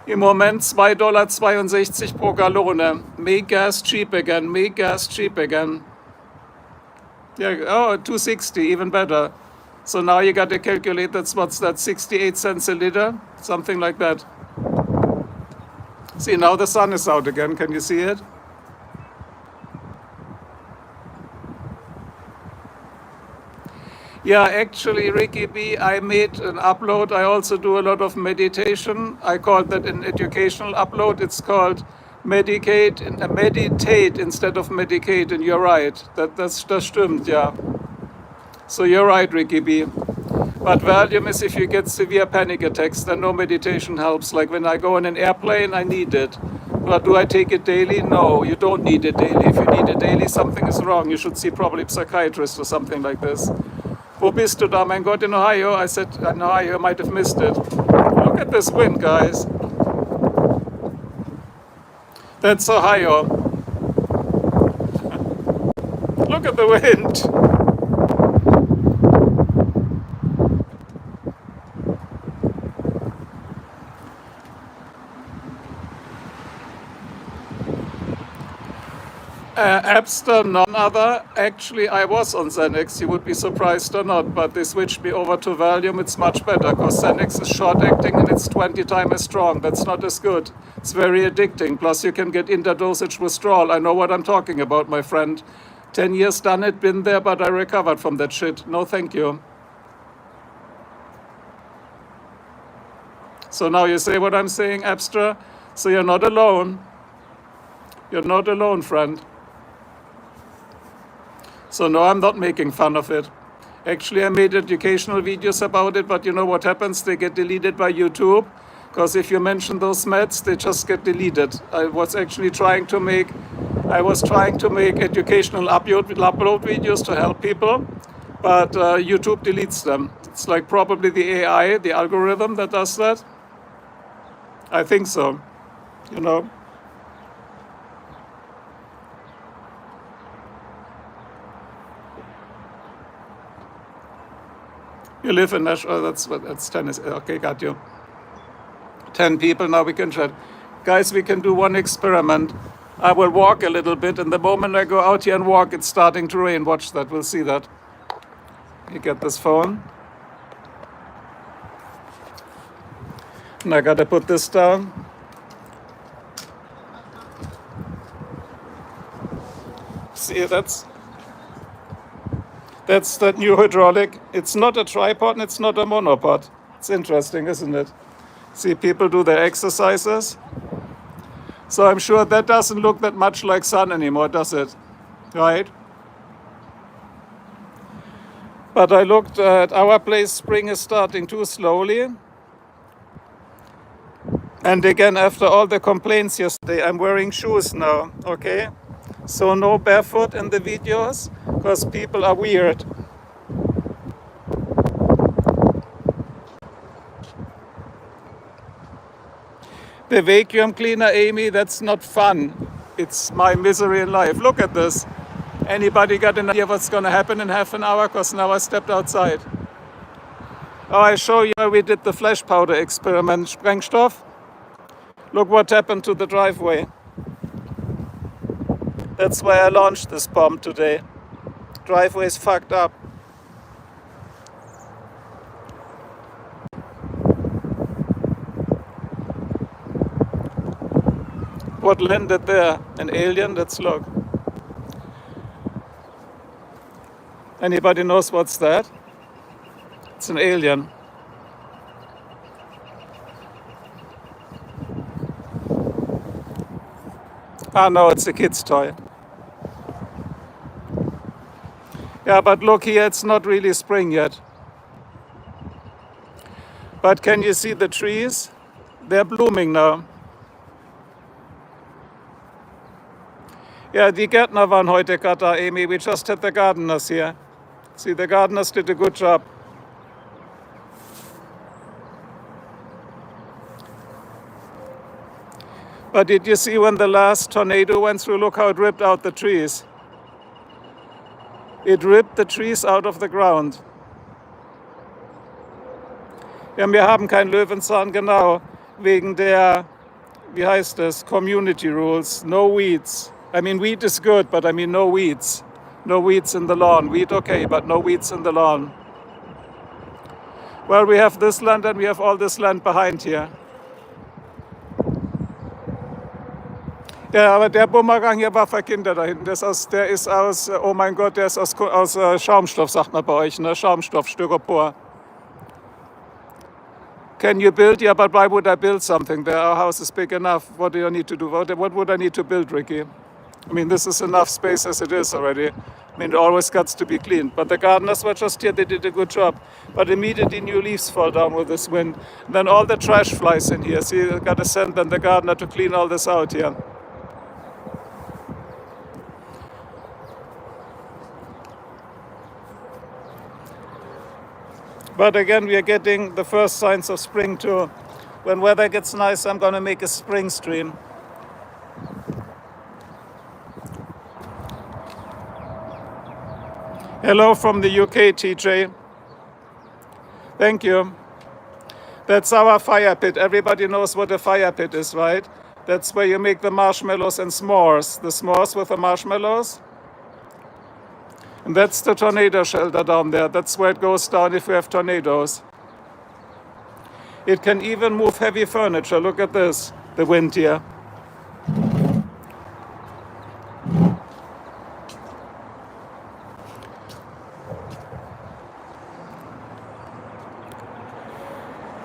Im Moment $2,62 pro Gallone. Make gas cheap again, make gas cheap again. Yeah, oh, 260, even better. So now you got to calculate what's that, 68 cents a liter? Something like that. See, now the sun is out again. Can you see it? Yeah, actually, Ricky B, I made an upload. I also do a lot of meditation. I call that an educational upload. It's called meditate instead of medicate. And you're right. Das stimmt, yeah. So you're right, Ricky B. But Valium is if you get severe panic attacks, then no meditation helps. Like when I go on an airplane, I need it. But do I take it daily? No, you don't need it daily. If you need it daily, something is wrong. You should see probably a psychiatrist or something like this. Wo bist du da? Mein Gott, in Ohio? I said, in Ohio, I might have missed it. Look at this wind, guys. That's Ohio. Look at the wind. Abster, none other. Actually, I was on Xanax. You would be surprised or not, but they switched me over to Valium. It's much better because Xanax is short-acting and it's 20 times as strong. That's not as good. It's very addicting. Plus, you can get interdosage withdrawal. I know what I'm talking about, my friend. 10 years done it, been there, but I recovered from that shit. No, thank you. So now you say what I'm saying, Abster? So you're not alone. You're not alone, friend. So no, I'm not making fun of it. Actually, I made educational videos about it, but you know what happens? They get deleted by YouTube, because if you mention those meds, they just get deleted. I was trying to make educational upload videos to help people, but YouTube deletes them. It's like probably the AI, the algorithm that does that. I think so, you know. You live in Nashville, that's tennis. Okay, got you. 10 people, now we can chat. Guys, we can do one experiment. I will walk a little bit, and the moment I go out here and walk, it's starting to rain. Watch that, we'll see that. You get this phone. And I gotta put this down. See, that's that new hydraulic. It's not a tripod and it's not a monopod. It's interesting, isn't it? See, people do their exercises. So I'm sure that doesn't look that much like sun anymore, does it? Right? But I looked at our place, spring is starting too slowly. And again, after all the complaints yesterday, I'm wearing shoes now, okay? So no barefoot in the videos, because people are weird. The vacuum cleaner, Amy, that's not fun. It's my misery in life. Look at this. Anybody got an idea what's going to happen in half an hour? Because now I stepped outside. Oh, I show you where we did the flash powder experiment. Sprengstoff. Look what happened to the driveway. That's why I launched this bomb today. Driveway is fucked up. What landed there? An alien? Let's look. Anybody knows what's that? It's an alien. Ah, no, it's a kid's toy. Yeah, but look here, it's not really spring yet. But can you see the trees? They're blooming now. Yeah, die Gärtner waren heute gerade da, Amy. We just had the gardeners here. See, the gardeners did a good job. But did you see when the last tornado went through? Look how it ripped out the trees. It ripped the trees out of the ground. Ja, wir haben keinen Löwenzahn, genau, wegen der, wie heißt das, Community Rules, no weeds. I mean, wheat is good, but I mean no weeds. No weeds in the lawn. Wheat okay, but no weeds in the lawn. Well, we have this land and we have all this land behind here. Ja, aber der Bumerang hier war für Kinder da hinten. Der ist aus, oh mein Gott, der ist aus Schaumstoff, sagt man bei euch, ne? Schaumstoff, Styropor. Can you build? Yeah, but why would I build something? Our house is big enough. What do you need to do? What would I need to build, Ricky? I mean, this is enough space as it is already. I mean, it always got to be cleaned. But the gardeners were just here, they did a good job. But immediately new leaves fall down with this wind. And then all the trash flies in here. See, I got to send then the gardener to clean all this out here. But again, we are getting the first signs of spring too. When weather gets nice, I'm going to make a spring stream. Hello from the UK, TJ. Thank you. That's our fire pit. Everybody knows what a fire pit is, right? That's where you make the marshmallows and s'mores. The s'mores with the marshmallows. And that's the tornado shelter down there. That's where it goes down if we have tornadoes. It can even move heavy furniture. Look at this, the wind here.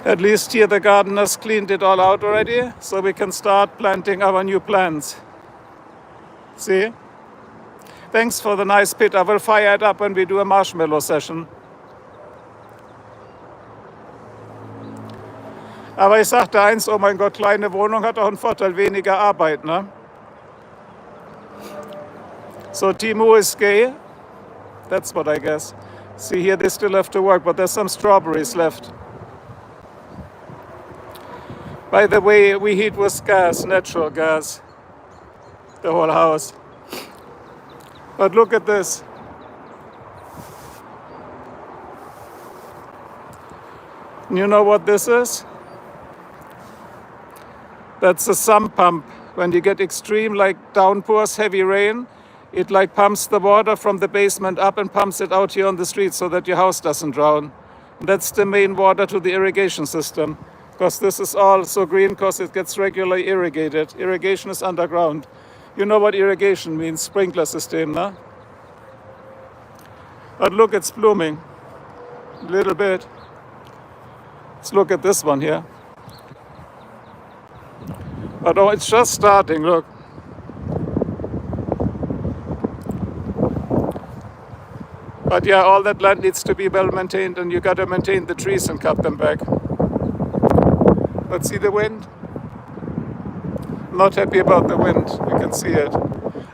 At least here the gardeners cleaned it all out already, so we can start planting our new plants. See? Thanks for the nice pit. I will fire it up when we do a marshmallow session. Aber ich sagte eins, oh mein Gott, kleine Wohnung hat auch einen Vorteil, weniger Arbeit, ne? So Timo is gay. That's what I guess. See, here they still have to work, but there's some strawberries left. By the way, we heat with gas, natural gas, the whole house. But look at this. You know what this is? That's a sump pump. When you get extreme like downpours, heavy rain, it like pumps the water from the basement up and pumps it out here on the street so that your house doesn't drown. That's the main water to the irrigation system. Because this is all so green because it gets regularly irrigated. Irrigation is underground. You know what irrigation means, sprinkler system, no? But look, it's blooming. A little bit. Let's look at this one here. But oh, it's just starting, look. But yeah, all that land needs to be well maintained and you gotta maintain the trees and cut them back. But see the wind? Not happy about the wind, you can see it.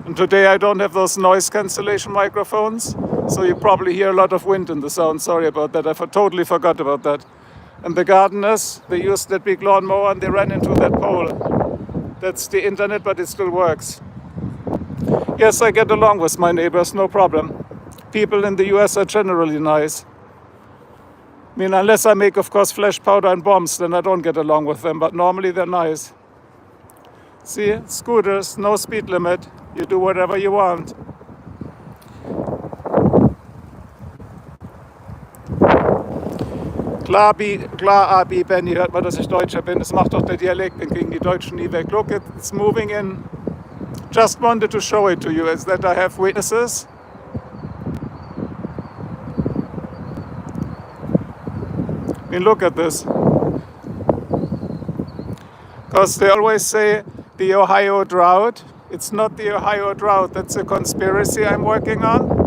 And today I don't have those noise cancellation microphones, so you probably hear a lot of wind in the sound. Sorry about that, I totally forgot about that. And the gardeners, they used that big lawnmower and they ran into that pole. That's the internet, but it still works. Yes, I get along with my neighbors, no problem. People in the US are generally nice. I mean, unless I make, of course, flash powder and bombs, then I don't get along with them, but normally they're nice. See, scooters, no speed limit. You do whatever you want. Klar, Abi, Benny, hört man, dass ich Deutscher bin. Das macht doch der Dialekt, den kriegen die Deutschen nie weg. Look, it's moving in. Just wanted to show it to you, is that I have witnesses. I mean, look at this. Because they always say the Ohio drought. It's not the Ohio drought, that's a conspiracy I'm working on.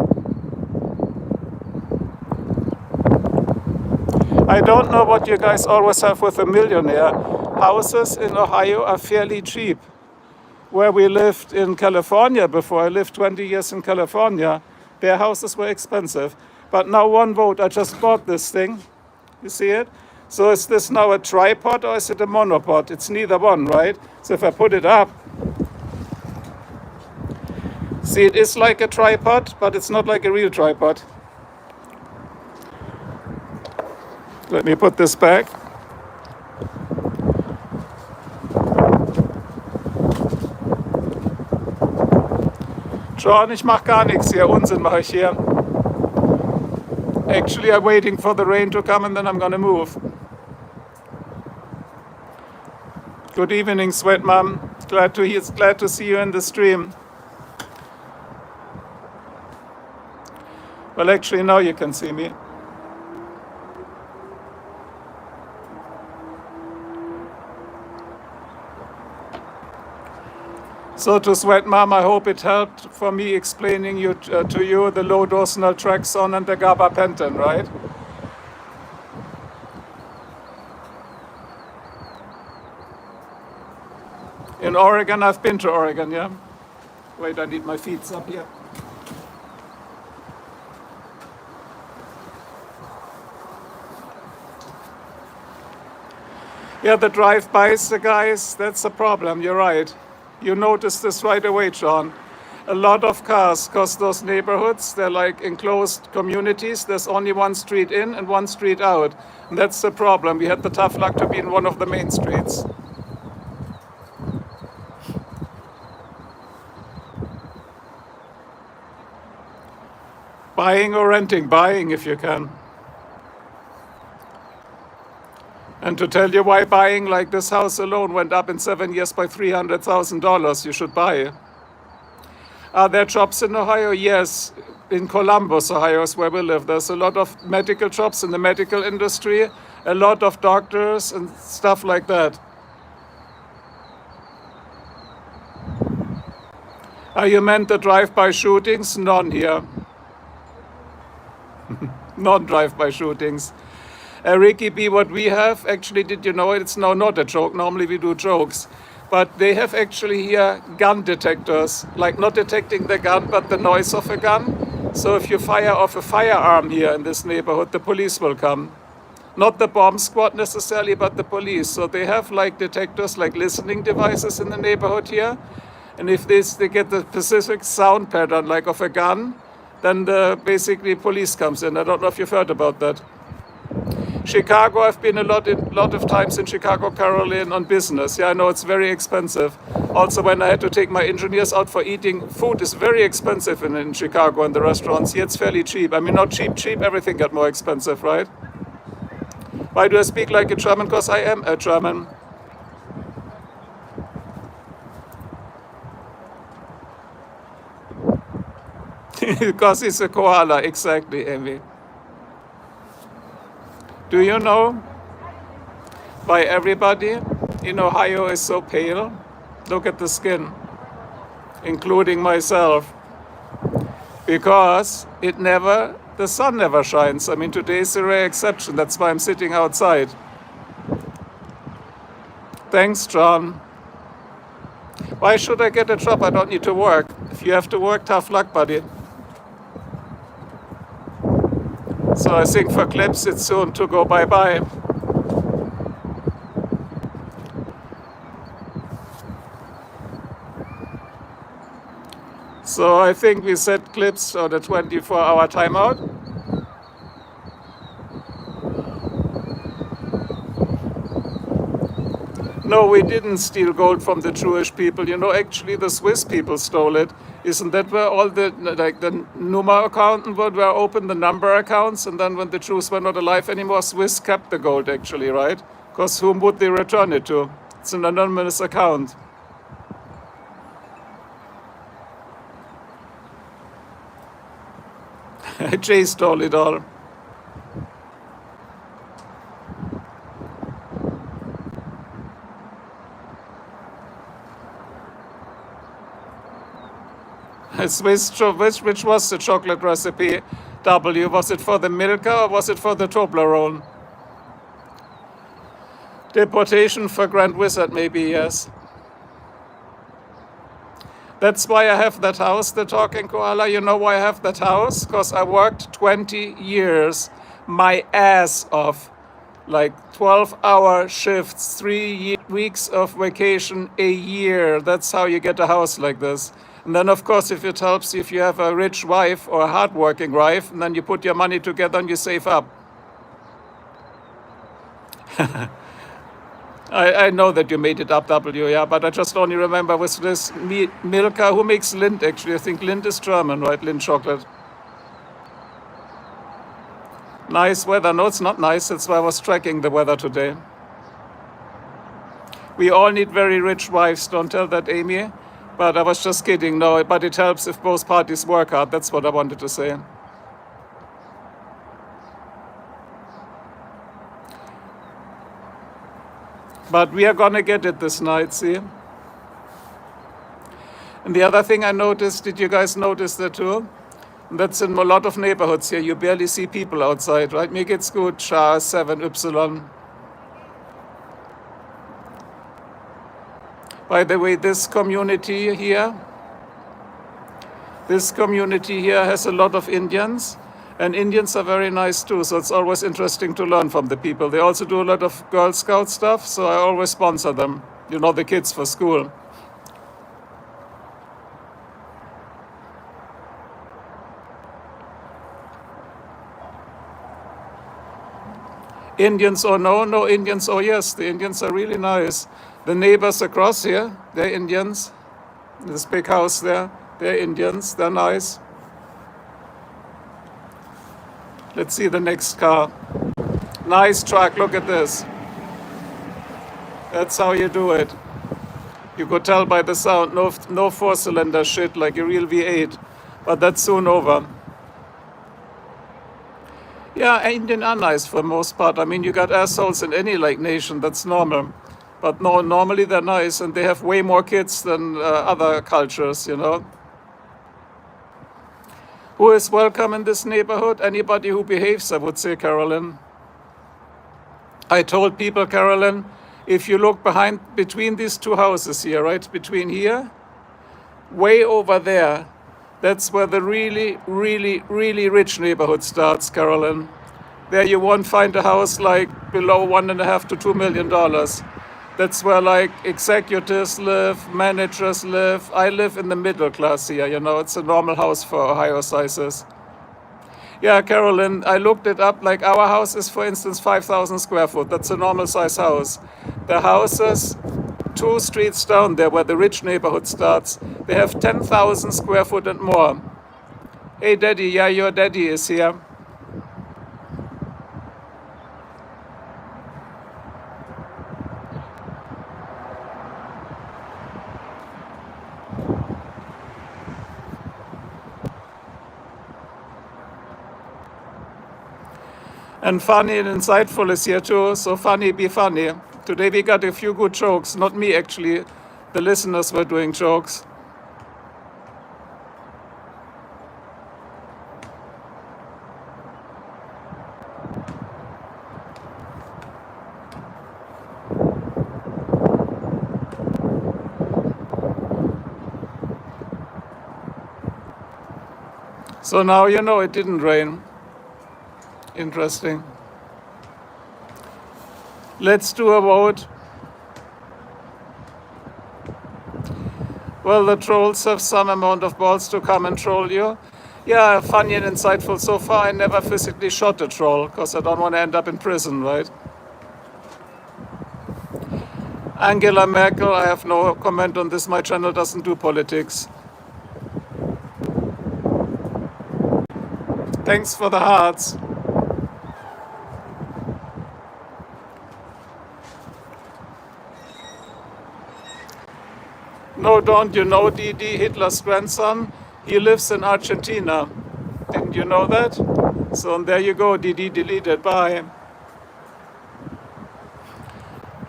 I don't know what you guys always have with a millionaire. Houses in Ohio are fairly cheap. Where we lived in California before, I lived 20 years in California, their houses were expensive. But now one vote, I just bought this thing. You see it? So is this now a tripod or is it a monopod? It's neither one, right? So if I put it up, see, it is like a tripod, but it's not like a real tripod. Let me put this back. John, ich mach gar nichts hier. Unsinn mache ich hier. Actually, I'm waiting for the rain to come and then I'm gonna move. Good evening, Sweat Mom. Glad to see you in the stream. Well, actually, now you can see me. So to Sweat Mom, I hope it helped for me explaining to you the low dose naltrexone and the gabapentin, right? In Oregon, I've been to Oregon, yeah? Wait, I need my feet up here. Yeah, the drive-bys, the guys, that's a problem, you're right. You noticed this right away, John. A lot of cars, because those neighborhoods, they're like enclosed communities. There's only one street in and one street out. And that's the problem. We had the tough luck to be in one of the main streets. Buying or renting? Buying if you can. And to tell you why buying, like this house alone went up in 7 years by $300,000, you should buy. Are there jobs in Ohio? Yes. In Columbus, Ohio is where we live. There's a lot of medical jobs in the medical industry, a lot of doctors and stuff like that. You meant the drive-by shootings? None here. Non-drive-by shootings. Ricky B, what we have, actually, did you know it? It's now not a joke. Normally we do jokes. But they have actually here gun detectors, like not detecting the gun, but the noise of a gun. So if you fire off a firearm here in this neighborhood, the police will come. Not the bomb squad necessarily, but the police. So they have like detectors, like listening devices in the neighborhood here. And if they get the specific sound pattern, like of a gun, then basically police comes in. I don't know if you've heard about that. Chicago, I've been a lot of times in Chicago, Caroline, on business. Yeah, I know it's very expensive. Also, when I had to take my engineers out for eating, food is very expensive in Chicago in the restaurants. Here it's fairly cheap. I mean, not cheap, everything got more expensive, right? Why do I speak like a German? Because I am a German. Because he's a koala, exactly, Amy. Do you know why everybody in Ohio is so pale? Look at the skin, including myself. Because the sun never shines. I mean, today's a rare exception. That's why I'm sitting outside. Thanks, John. Why should I get a job? I don't need to work. If you have to work, tough luck, buddy. So I think for clips, it's soon to go bye-bye. So I think we set clips on the 24-hour timeout. No, we didn't steal gold from the Jewish people. You know, actually the Swiss people stole it. Isn't that where all the, like the Numa account were open, the number accounts? And then when the Jews were not alive anymore, Swiss kept the gold actually, right? Because whom would they return it to? It's an anonymous account. Jay stole it all. Which was the chocolate recipe? W, was it for the Milka or was it for the Toblerone? Deportation for Grand Wizard, maybe, yes. That's why I have that house, the talking koala. You know why I have that house? Because I worked 20 years, my ass off. Like 12-hour shifts, 3 weeks of vacation a year. That's how you get a house like this. And then, of course, if it helps, if you have a rich wife or a hardworking wife, and then you put your money together and you save up. I know that you made it up, W, yeah, but I just only remember with this Milka, who makes Lindt actually? I think Lindt is German, right? Lindt chocolate. Nice weather. No, it's not nice. That's why I was tracking the weather today. We all need very rich wives. Don't tell that, Amy. But I was just kidding. No, but it helps if both parties work hard. That's what I wanted to say. But we are gonna get it this night, see? And the other thing I noticed, did you guys notice that too? That's in a lot of neighborhoods here. You barely see people outside, right? Mir geht's gut, Char 7Y. By the way, this community here has a lot of Indians. And Indians are very nice too, so it's always interesting to learn from the people. They also do a lot of Girl Scout stuff, so I always sponsor them. You know, the kids for school. Indians or no Indians or yes, the Indians are really nice. The neighbors across here, they're Indians. This big house there, they're Indians, they're nice. Let's see the next car. Nice truck, look at this. That's how you do it. You could tell by the sound, no four-cylinder shit like a real V8, but that's soon over. Yeah, Indian are nice for the most part. I mean, you got assholes in any like nation, that's normal. But no, normally they're nice and they have way more kids than other cultures, you know. Who is welcome in this neighborhood? Anybody who behaves, I would say, Carolyn. I told people, Carolyn, if you look between these two houses here, right, between here, way over there, that's where the really, really, really rich neighborhood starts, Carolyn. There you won't find a house like below $1.5 to $2 million. That's where like executives live, managers live. I live in the middle class here, you know, it's a normal house for Ohio sizes. Yeah, Carolyn, I looked it up, like our house is, for instance, 5,000 square foot. That's a normal size house. The houses 2 streets down there where the rich neighborhood starts, they have 10,000 square foot and more. Hey, Daddy, yeah, your daddy is here. And funny and insightful is here too, so funny, be funny. Today we got a few good jokes, not me actually, the listeners were doing jokes. So now you know it didn't rain. Interesting. Let's do a vote. Well, the trolls have some amount of balls to come and troll you. Yeah, funny and insightful. So far, I never physically shot a troll because I don't want to end up in prison, right? Angela Merkel, I have no comment on this. My channel doesn't do politics. Thanks for the hearts. No, don't you know Didi, Hitler's grandson? He lives in Argentina. Didn't you know that? So there you go, Didi deleted. Bye.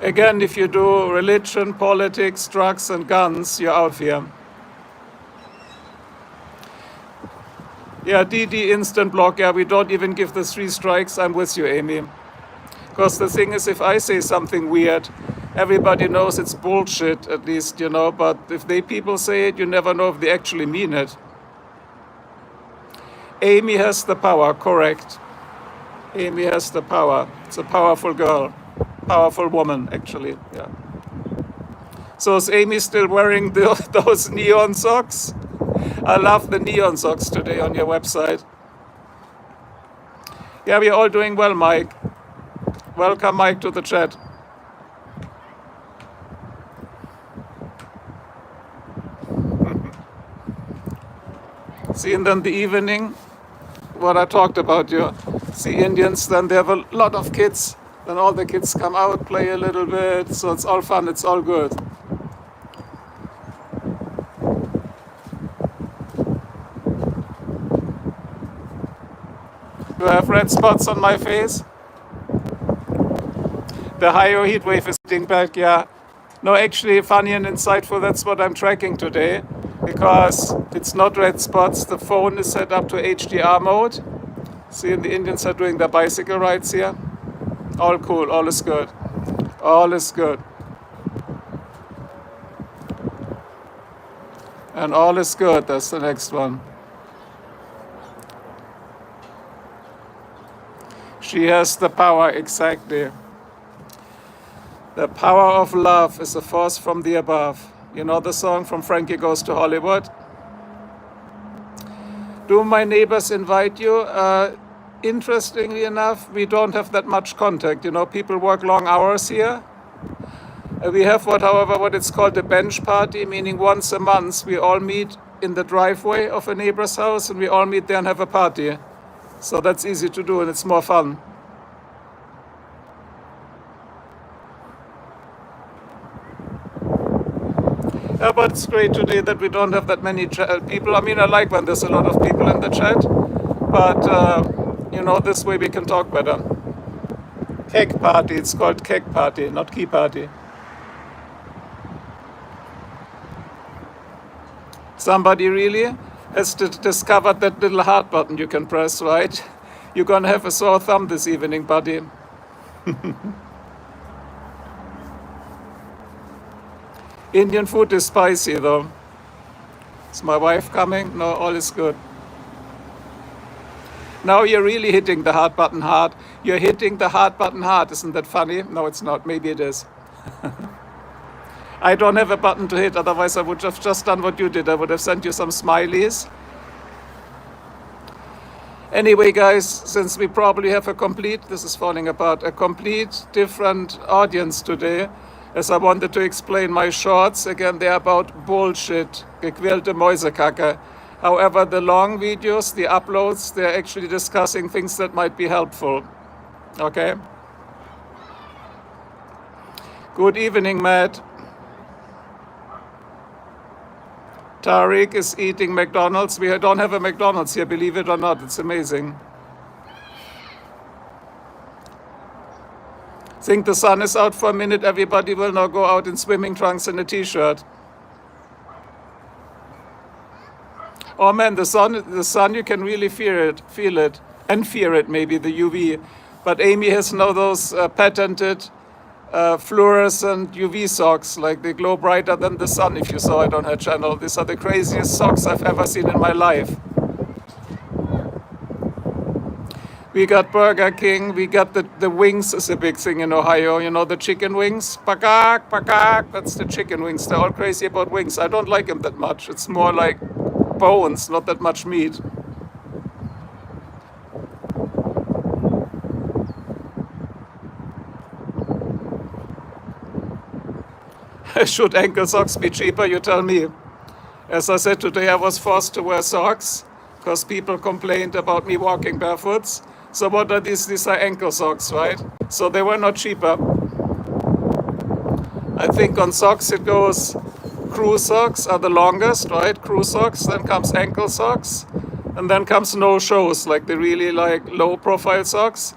Again, if you do religion, politics, drugs, and guns, you're out here. Yeah, Didi instant block. Yeah, we don't even give the 3 strikes. I'm with you, Amy. Because the thing is, if I say something weird, everybody knows it's bullshit, at least, you know. But if people say it, you never know if they actually mean it. Amy has the power, correct. Amy has the power. It's a powerful girl. Powerful woman, actually, yeah. So is Amy still wearing those neon socks? I love the neon socks today on your website. Yeah, we're all doing well, Mike. Welcome, Mike, to the chat. See, and then the evening, what I talked about, you see Indians, then they have a lot of kids. Then all the kids come out, play a little bit, so it's all fun, it's all good. Do I have red spots on my face? The higher heat wave is getting back, yeah. No, actually, funny and insightful, that's what I'm tracking today. Because it's not red spots, the phone is set up to HDR mode. See, the Indians are doing their bicycle rides here. All cool, all is good. All is good. And all is good, that's the next one. She has the power, exactly. The power of love is a force from the above. You know the song from Frankie Goes to Hollywood? Do my neighbors invite you? Interestingly enough, we don't have that much contact. You know, people work long hours here. We have what it's called a bench party, meaning once a month we all meet in the driveway of a neighbor's house and we all meet there and have a party. So that's easy to do and it's more fun. Yeah, but it's great today that we don't have that many people. I mean, I like when there's a lot of people in the chat, but you know, this way we can talk better. Keg party, it's called keg party, not key party. Somebody really has discovered that little heart button you can press, right? You're gonna have a sore thumb this evening, buddy. Indian food is spicy though. Is my wife coming? No, all is good. Now you're really hitting the heart button hard. You're hitting the heart button hard. Isn't that funny? No, it's not. Maybe it is. I don't have a button to hit, otherwise I would have just done what you did. I would have sent you some smileys. Anyway, guys, since we probably have this is falling apart, a complete different audience today, as I wanted to explain my shorts, again, they're about bullshit, gequälte Mäusekacke. However, the long videos, the uploads, they're actually discussing things that might be helpful. Okay? Good evening, Matt. Tariq is eating McDonald's. We don't have a McDonald's here, believe it or not. It's amazing. Think the sun is out for a minute, everybody will now go out in swimming trunks and a t-shirt. Oh man, the sun, you can really feel it, and fear it maybe, the UV. But Amy has now those patented fluorescent UV socks, like they glow brighter than the sun, if you saw it on her channel. These are the craziest socks I've ever seen in my life. We got Burger King. We got the wings is a big thing in Ohio. You know, the chicken wings. Pakak, pakak. That's the chicken wings. They're all crazy about wings. I don't like them that much. It's more like bones, not that much meat. Should ankle socks be cheaper? You tell me. As I said today, I was forced to wear socks because people complained about me walking barefoots. So what are these? These are ankle socks, right? So they were not cheaper. I think on socks it goes, crew socks are the longest, right? Crew socks, then comes ankle socks, and then comes no shows, like the really like low profile socks.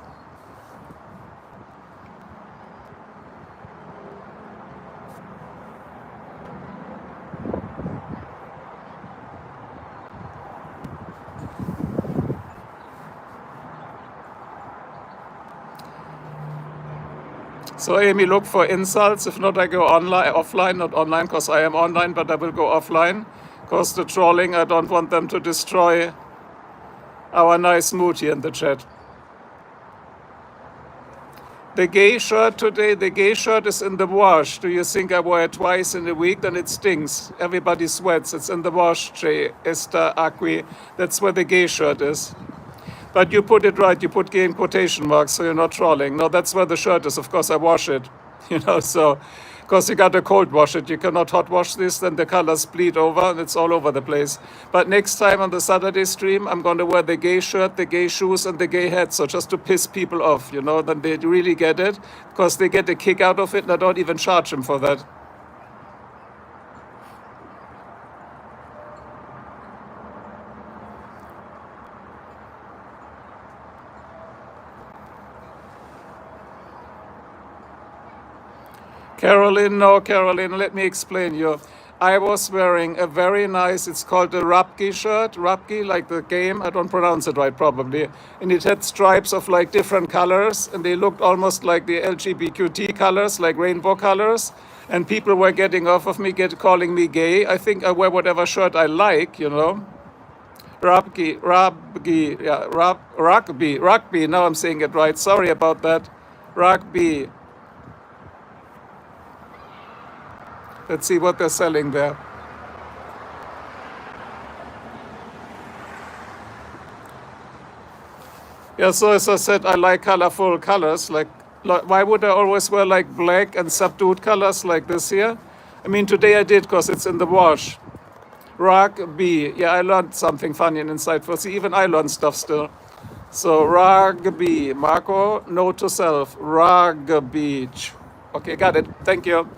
So Amy, look for insults. If not, I go online, offline, not online, because I am online, but I will go offline. Because the trolling, I don't want them to destroy our nice mood here in the chat. The gay shirt today, the gay shirt is in the wash. Do you think I wear it twice in a week? Then it stinks. Everybody sweats. It's in the wash, Jay, Esther, Aqui. That's where the gay shirt is. But you put it right. You put gay in quotation marks, so you're not trolling. No, that's where the shirt is. Of course, I wash it. You know, so because you got to cold wash it. You cannot hot wash this, then the colors bleed over and it's all over the place. But next time on the Saturday stream, I'm going to wear the gay shirt, the gay shoes, and the gay hat. So just to piss people off, you know, then they really get it because they get a kick out of it and I don't even charge them for that. Caroline, no, Caroline, let me explain you. I was wearing a very nice, it's called a Rapki shirt, Rapki, like the game, I don't pronounce it right probably. And it had stripes of like different colors, and they looked almost like the LGBTQ colors, like rainbow colors. And people were getting off of me, calling me gay. I think I wear whatever shirt I like, you know. Yeah, rugby, now I'm saying it right, sorry about that. Rugby. Let's see what they're selling there. Yeah, so as I said, I like colorful colors. Like, why would I always wear like black and subdued colors like this here? I mean, today I did because it's in the wash. Rugby. Yeah, I learned something funny and insightful. See, even I learned stuff still. So, rugby. Marco, note to self. Rugby. Okay, got it. Thank you.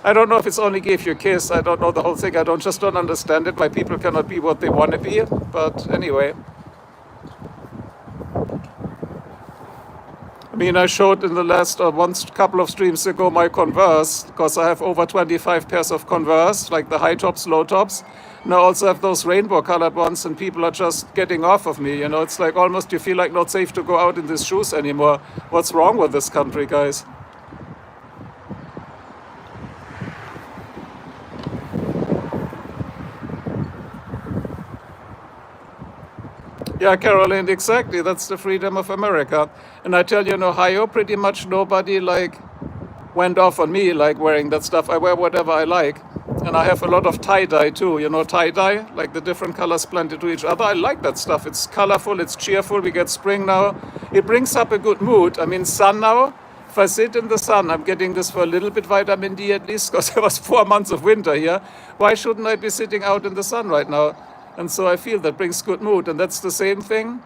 I don't know if it's only give you a kiss. I don't know the whole thing. I don't understand it. Why people cannot be what they want to be. But anyway. I mean, I showed in the last couple of streams ago my Converse, because I have over 25 pairs of Converse, like the high tops, low tops. And I also have those rainbow colored ones, and people are just getting off of me. You know, it's like almost you feel like not safe to go out in these shoes anymore. What's wrong with this country, guys? Yeah, Caroline, exactly. That's the freedom of America. And I tell you, in Ohio, pretty much nobody like went off on me like wearing that stuff. I wear whatever I like. And I have a lot of tie-dye too. You know, tie-dye, like the different colors blended to each other. I like that stuff. It's colorful, it's cheerful. We get spring now. It brings up a good mood. I mean, sun now. If I sit in the sun, I'm getting this for a little bit vitamin D at least, because there was 4 months of winter here. Why shouldn't I be sitting out in the sun right now? And so I feel that brings good mood. And that's the same thing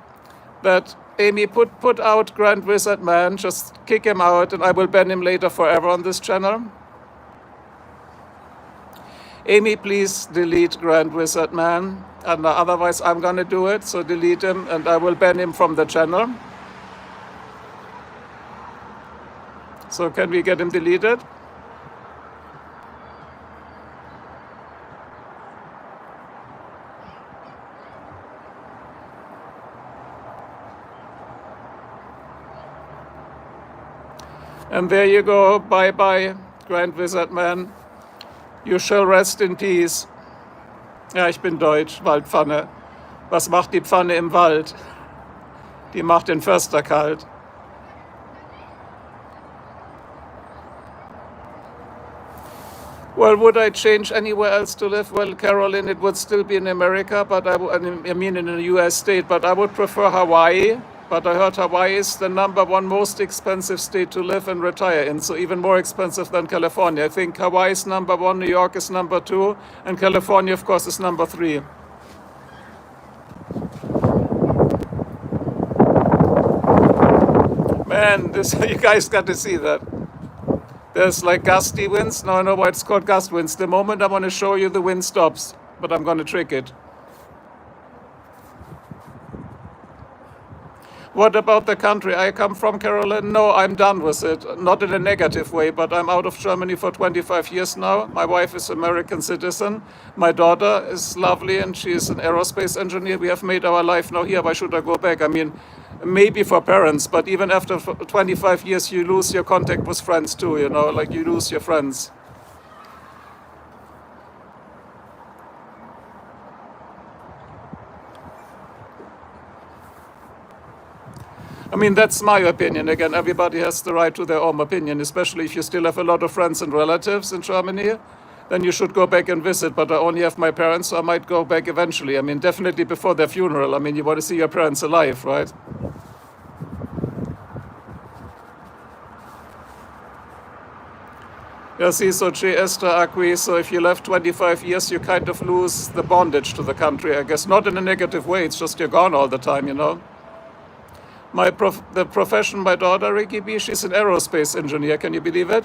that Amy put out Grand Wizard Man, just kick him out, and I will ban him later forever on this channel. Amy, please delete Grand Wizard Man. And otherwise I'm gonna do it, so delete him and I will ban him from the channel. So can we get him deleted? And there you go. Bye-bye, Grand Wizard Man. You shall rest in peace. Ja, ich bin deutsch, Waldpfanne. Was macht die Pfanne im Wald? Die macht den Förster kalt. Well, would I change anywhere else to live? Well, Carolyn, it would still be in America, but I mean in a US state, but I would prefer Hawaii. But I heard Hawaii is the #1 most expensive state to live and retire in, so even more expensive than California. I think Hawaii is #1, New York is #2, and California, of course, is #3. Man, this you guys got to see that. There's like gusty winds. Now I know why it's called gust winds. The moment I want to show you, the wind stops, but I'm going to trick it. What about the country I come from, Carolyn? No, I'm done with it. Not in a negative way, but I'm out of Germany for 25 years now. My wife is American citizen. My daughter is lovely and she is an aerospace engineer. We have made our life now here. Why should I go back? I mean, maybe for parents, but even after 25 years, you lose your contact with friends too, you know, like you lose your friends. I mean, that's my opinion. Again, everybody has the right to their own opinion, especially if you still have a lot of friends and relatives in Germany, then you should go back and visit. But I only have my parents, so I might go back eventually. I mean, definitely before their funeral. I mean, you want to see your parents alive, right? Yeah, see, so Che Esther Acqui, so if you left 25 years, you kind of lose the bondage to the country, I guess. Not in a negative way, it's just you're gone all the time, you know? The profession, my daughter, Ricky B, she's an aerospace engineer. Can you believe it?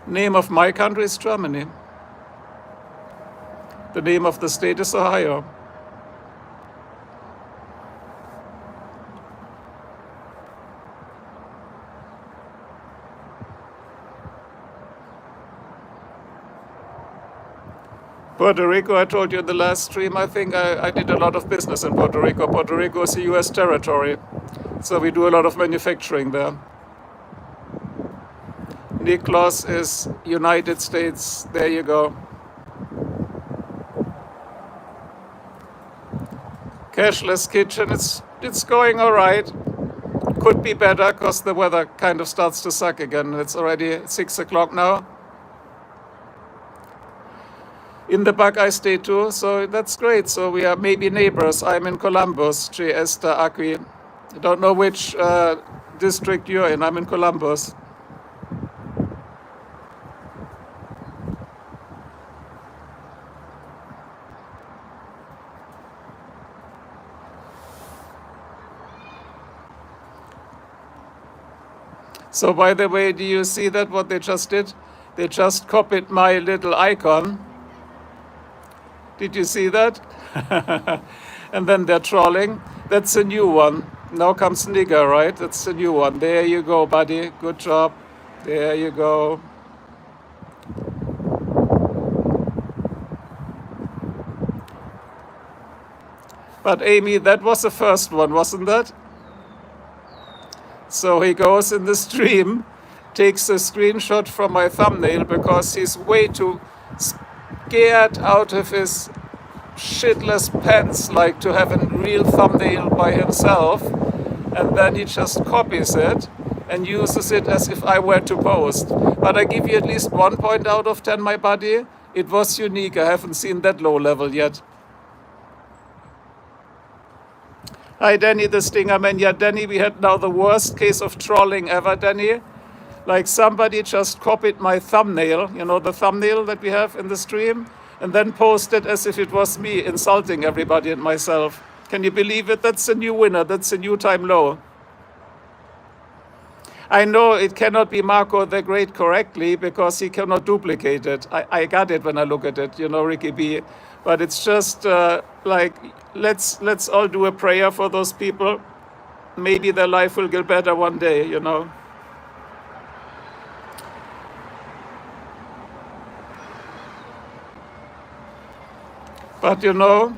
Name of my country is Germany. The name of the state is Ohio. Puerto Rico, I told you in the last stream, I think I did a lot of business in Puerto Rico. Puerto Rico is a US territory, so we do a lot of manufacturing there. Niklas is United States, there you go. Cashless kitchen, it's going all right. Could be better because the weather kind of starts to suck again. It's already 6 o'clock now. In the Buckeye State too, so that's great. So we are maybe neighbors. I'm in Columbus, Che Esther Acqui. I don't know which district you're in. I'm in Columbus. So by the way, do you see that what they just did? They just copied my little icon. Did you see that? And then they're trolling. That's a new one. Now comes nigger, right? That's the new one. There you go, buddy. Good job. There you go. But Amy, that was the first one, wasn't that? So he goes in the stream, takes a screenshot from my thumbnail because he's way too scared out of his shitless pants, like to have a real thumbnail by himself, and then he just copies it and uses it as if I were to post. But I give you at least 1 point out of 10, my buddy. It was unique. I haven't seen that low level yet. Hi, Danny the Stingerman. Yeah, Danny, we had now the worst case of trolling ever, Danny. Like somebody just copied my thumbnail, you know, the thumbnail that we have in the stream, and then posted as if it was me insulting everybody and myself. Can you believe it? That's a new winner. That's a new time low. I know it cannot be Marco the Great correctly because he cannot duplicate it. I got it when I look at it, you know, Ricky B. But it's just like, let's all do a prayer for those people. Maybe their life will get better one day, you know. But you know,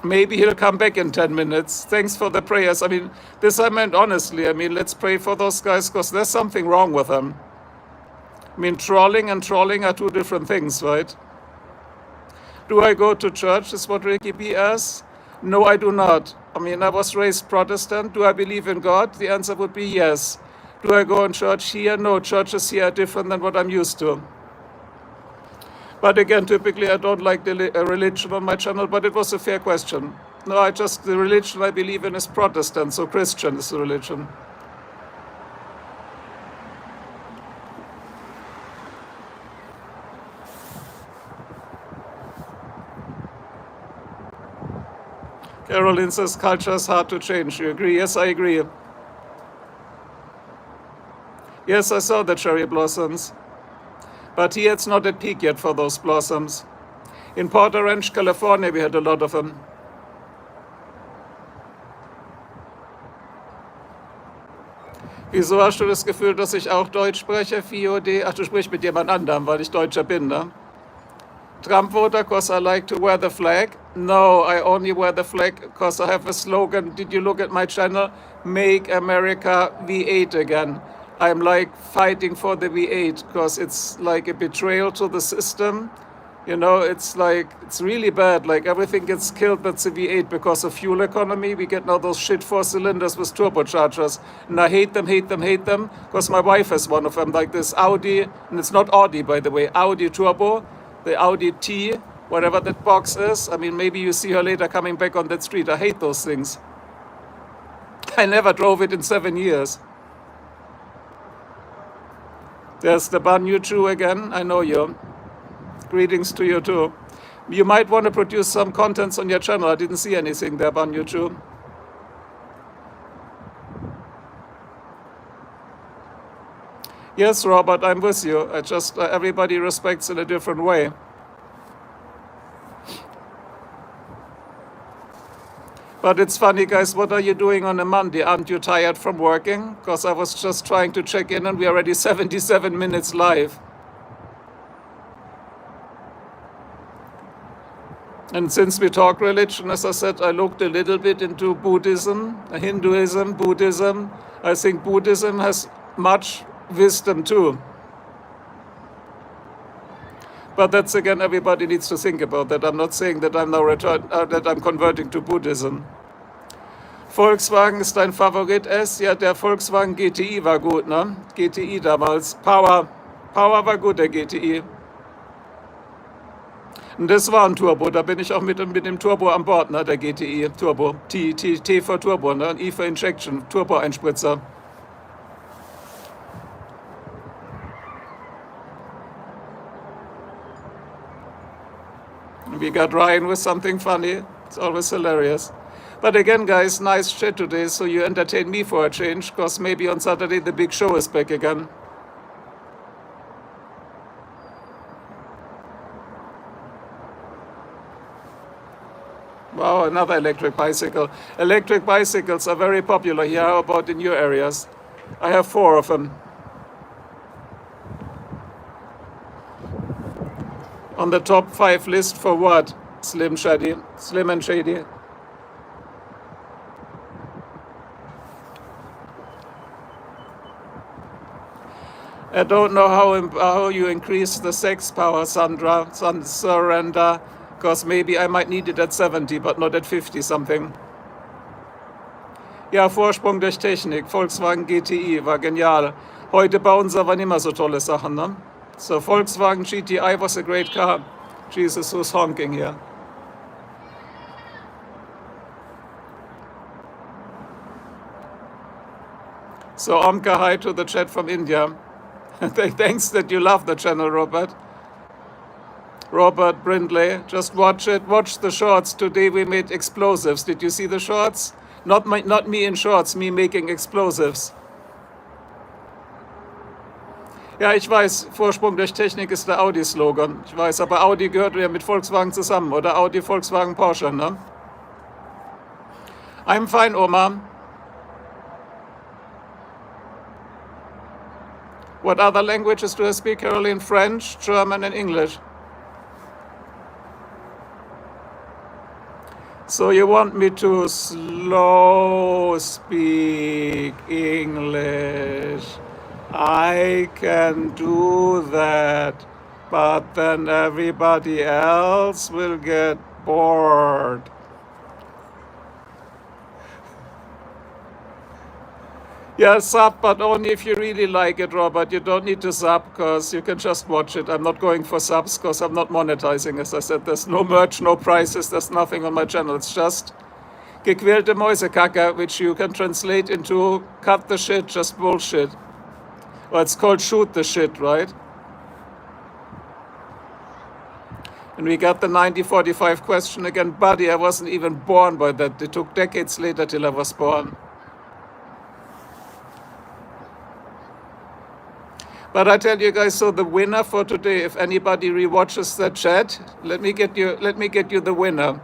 maybe he'll come back in 10 minutes. Thanks for the prayers. I mean, this I meant honestly. I mean, let's pray for those guys because there's something wrong with them. I mean, trolling and trolling are two different things, right? Do I go to church, is what Ricky B asks. No, I do not. I mean, I was raised Protestant. Do I believe in God? The answer would be yes. Do I go in church here? No, churches here are different than what I'm used to. But again, typically I don't like the religion on my channel, but it was a fair question. No, the religion I believe in is Protestant, so Christian is the religion. Caroline says culture is hard to change. You agree? Yes, I agree. Yes, I saw the cherry blossoms. But here it's not at peak yet for those blossoms. In Porter Ranch, California, we had a lot of them. Wieso hast du das Gefühl, dass ich auch Deutsch spreche, FIOD? Ach, du sprichst mit jemand anderem, weil ich Deutscher bin, ne? Trump voter because I like to wear the flag? No, I only wear the flag because I have a slogan. Did you look at my channel? Make America V8 again. I'm like fighting for the V8 because it's like a betrayal to the system. You know, it's like, it's really bad. Like everything gets killed that's a V8 because of fuel economy. We get now those shit 4 cylinders with turbochargers. And I hate them, hate them, hate them because my wife has one of them, like this Audi. And it's not Audi, by the way, Audi Turbo. The Audi T, whatever that box is. I mean, maybe you see her later coming back on that street. I hate those things. I never drove it in 7 years. There's the Banyu Chu again. I know you. Greetings to you too. You might want to produce some contents on your channel. I didn't see anything there, Banyu Chu. Yes, Robert, I'm with you. I just, everybody respects in a different way. But it's funny, guys, what are you doing on a Monday? Aren't you tired from working? Because I was just trying to check in and we're already 77 minutes live. And since we talk religion, as I said, I looked a little bit into Buddhism, Hinduism, Buddhism. I think Buddhism has much wisdom too. But that's again, everybody needs to think about that. I'm not saying that I'm now that I'm converting to Buddhism. Volkswagen ist dein Favorit S? Ja, der Volkswagen GTI war gut, ne? GTI damals. Power war gut, der GTI. Und das war ein Turbo, da bin ich auch mit dem Turbo an Bord, ne? Der GTI Turbo. T für Turbo, ne? Und I für Injection, Turbo-Einspritzer. We got Ryan with something funny. It's always hilarious. But again, guys, nice chat today, so you entertain me for a change, because maybe on Saturday the big show is back again. Wow, another electric bicycle. Electric bicycles are very popular here. How about in your areas? I have 4 of them. On the top 5 list for what? Slim and Shady. I don't know how you increase the sex power, Sandra, surrender, because maybe I might need it at 70, but not at 50 something. Ja, Vorsprung durch Technik, Volkswagen GTI war genial. Heute bauen sie aber nicht mehr so tolle Sachen, ne? So Volkswagen GTI was a great car. Jesus, who's honking here? So Omka, hi to the chat from India. Thanks that you love the channel, Robert. Robert Brindley, just watch it. Watch the shorts. Today we made explosives. Did you see the shorts? Not me in shorts, me making explosives. Ja, ich weiß, Vorsprung durch Technik ist der Audi-Slogan. Ich weiß, aber Audi gehört ja mit Volkswagen zusammen, oder? Audi, Volkswagen, Porsche, ne? I'm fine, Oma. What other languages do I speak, Caroline? French, German, and English. So you want me to slow speak English? I can do that. but then everybody else will get bored. Yeah, sub, but only if you really like it, Robert. You don't need to sub because you can just watch it. I'm not going for subs because I'm not monetizing. As I said, there's no merch, no prices, there's nothing on my channel. It's just gequälte Mäusekacke, which you can translate into cut the shit, just bullshit. Or it's called shoot the shit, right? And we got the 9045 question again. Buddy, I wasn't even born by that. It took decades later till I was born. But I tell you guys, so the winner for today, if anybody rewatches the chat, let me get you the winner.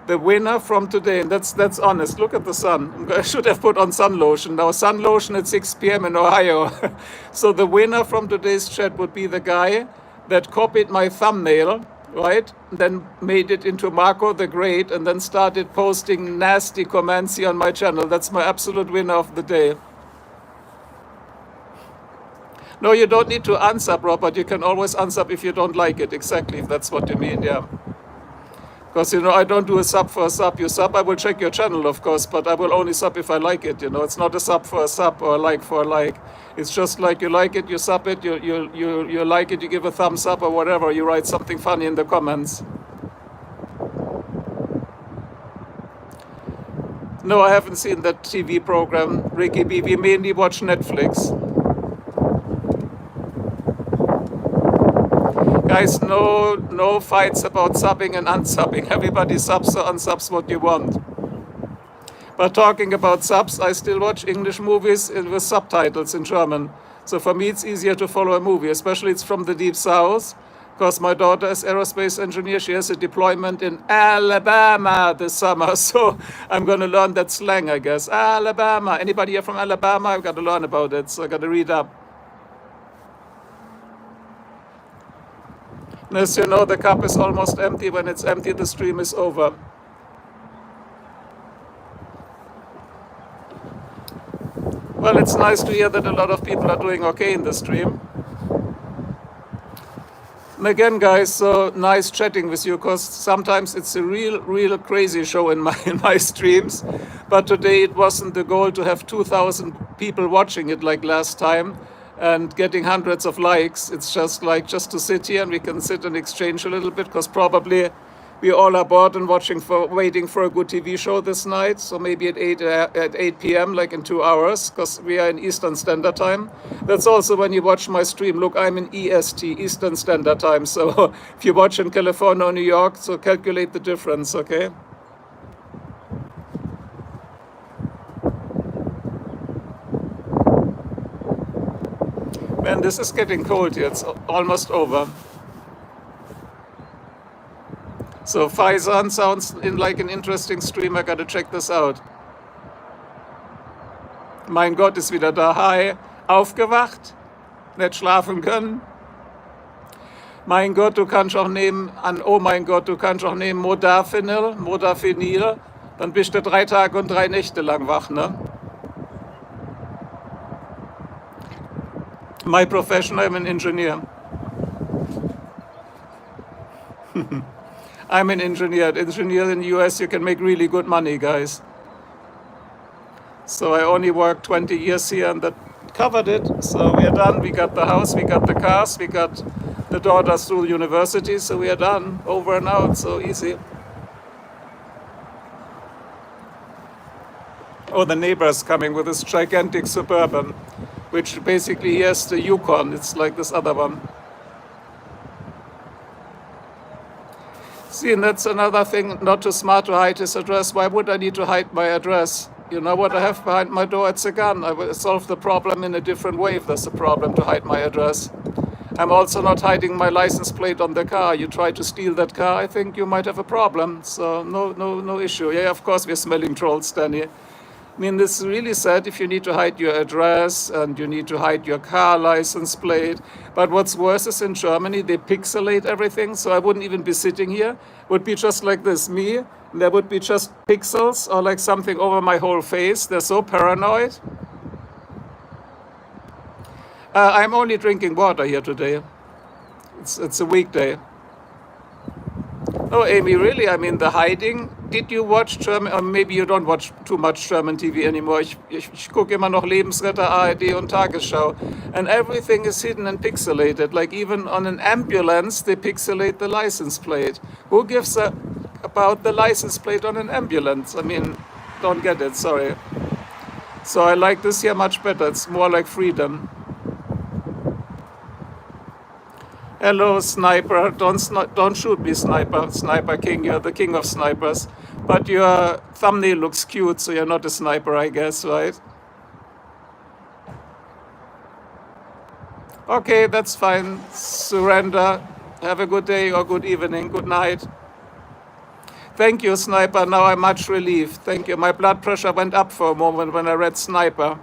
The winner from today, and that's honest. Look at the sun. I should have put on sun lotion. Now sun lotion at 6 p.m. in Ohio. So the winner from today's chat would be the guy that copied my thumbnail, right? Then made it into Marco the Great, and then started posting nasty comments here on my channel. That's my absolute winner of the day. No, you don't need to unsub, Robert. You can always unsub if you don't like it. Exactly, if that's what you mean, yeah. Because, I don't do a sub for a sub. You sub, I will check your channel, of course, but I will only sub if I like it, It's not a sub for a sub or a like for a like. It's just like you like it, you sub it, you like it, you give a thumbs up or whatever. You write something funny in the comments. No, I haven't seen that TV program, Ricky B. We mainly watch Netflix. Guys, no fights about subbing and unsubbing. Everybody subs or unsubs what you want. But talking about subs, I still watch English movies with subtitles in German. So for me, it's easier to follow a movie, especially it's from the Deep South, because my daughter is aerospace engineer. She has a deployment in Alabama this summer. So I'm going to learn that slang, I guess. Alabama. Anybody here from Alabama? I've got to learn about it, so I've got to read up. As you know, the cup is almost empty. When it's empty, the stream is over. Well, it's nice to hear that a lot of people are doing okay in the stream. And again, guys, so nice chatting with you, because sometimes it's a real crazy show in my streams. But today it wasn't the goal to have 2,000 people watching it like last time and getting hundreds of likes. It's just to sit here and we can sit and exchange a little bit, because probably we all are bored and waiting for a good TV show this night. So maybe at 8 p.m., like in 2 hours, because we are in Eastern Standard Time. That's also when you watch my stream. Look, I'm in EST, Eastern Standard Time. So if you watch in California or New York, so calculate the difference, okay? Man, this is getting cold here. It's almost over. So Faison sounds like an interesting stream. I gotta check this out. Mein Gott ist wieder da. Hi. Aufgewacht? Nicht schlafen können? Mein Gott, du kannst auch nehmen oh mein Gott, du kannst auch nehmen Modafinil. Dann bist du 3 Tage und 3 Nächte lang wach, ne? My profession, I'm an engineer. I'm an engineer. Engineer in the US, you can make really good money, guys. So I only worked 20 years here and that covered it. So we are done. We got the house, we got the cars, we got the daughters through university. So we are done. Over and out. So easy. Oh, the neighbor's coming with this gigantic Suburban, which basically has the Yukon. It's like this other one. See, and that's another thing, not too smart to hide his address. Why would I need to hide my address? You know what I have behind my door? It's a gun. I will solve the problem in a different way if there's a problem to hide my address. I'm also not hiding my license plate on the car. You try to steal that car, I think you might have a problem. So no issue. Yeah, of course we're smelling trolls, Danny. I mean, this is really sad if you need to hide your address and you need to hide your car license plate. But what's worse is in Germany, they pixelate everything. So I wouldn't even be sitting here. It would be just like this, me. And there would be just pixels or like something over my whole face. They're so paranoid. I'm only drinking water here today. It's a weekday. No, Amy, really, I mean, the hiding. Did you watch German, or maybe you don't watch too much German TV anymore. Ich gucke immer noch Lebensretter, ARD und Tagesschau. And everything is hidden and pixelated. Like even on an ambulance, they pixelate the license plate. Who gives a about the license plate on an ambulance? I mean, don't get it, sorry. So I like this here much better. It's more like freedom. Hello, sniper. Don't shoot me, sniper. Sniper king. You're the king of snipers. But your thumbnail looks cute, so you're not a sniper, I guess, right? Okay, that's fine. Surrender. Have a good day or good evening. Good night. Thank you, sniper. Now I'm much relieved. Thank you. My blood pressure went up for a moment when I read sniper.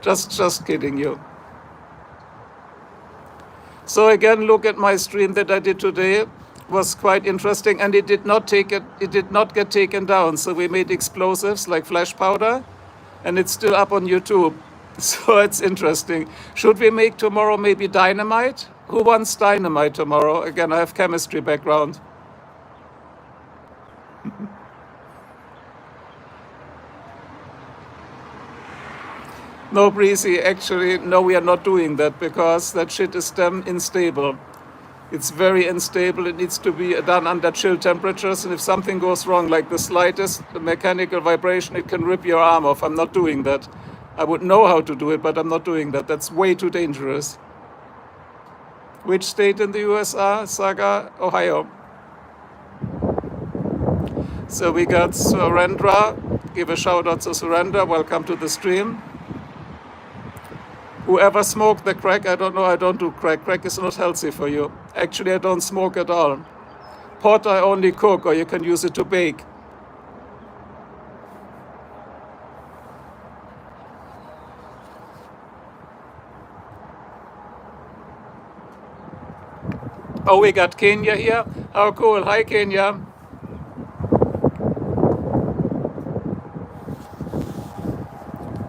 Just kidding you. So again, look at my stream that I did today. It was quite interesting, and it did not get taken down. So we made explosives like flash powder, and it's still up on YouTube. So it's interesting. Should we make tomorrow maybe dynamite? Who wants dynamite tomorrow? Again, I have chemistry background. No, Breezy, actually, no, we are not doing that because that shit is damn unstable. It's very unstable. It needs to be done under chill temperatures. And if something goes wrong, like the slightest mechanical vibration, it can rip your arm off. I'm not doing that. I would know how to do it, but I'm not doing that. That's way too dangerous. Which state in the US are? Saga, Ohio. So we got Surrendra. Give a shout out to Surrender. Welcome to the stream. Whoever smoked the crack, I don't know, I don't do crack. Crack is not healthy for you. Actually, I don't smoke at all. Pot I only cook, or you can use it to bake. Oh, we got Kenya here. How cool. Hi, Kenya.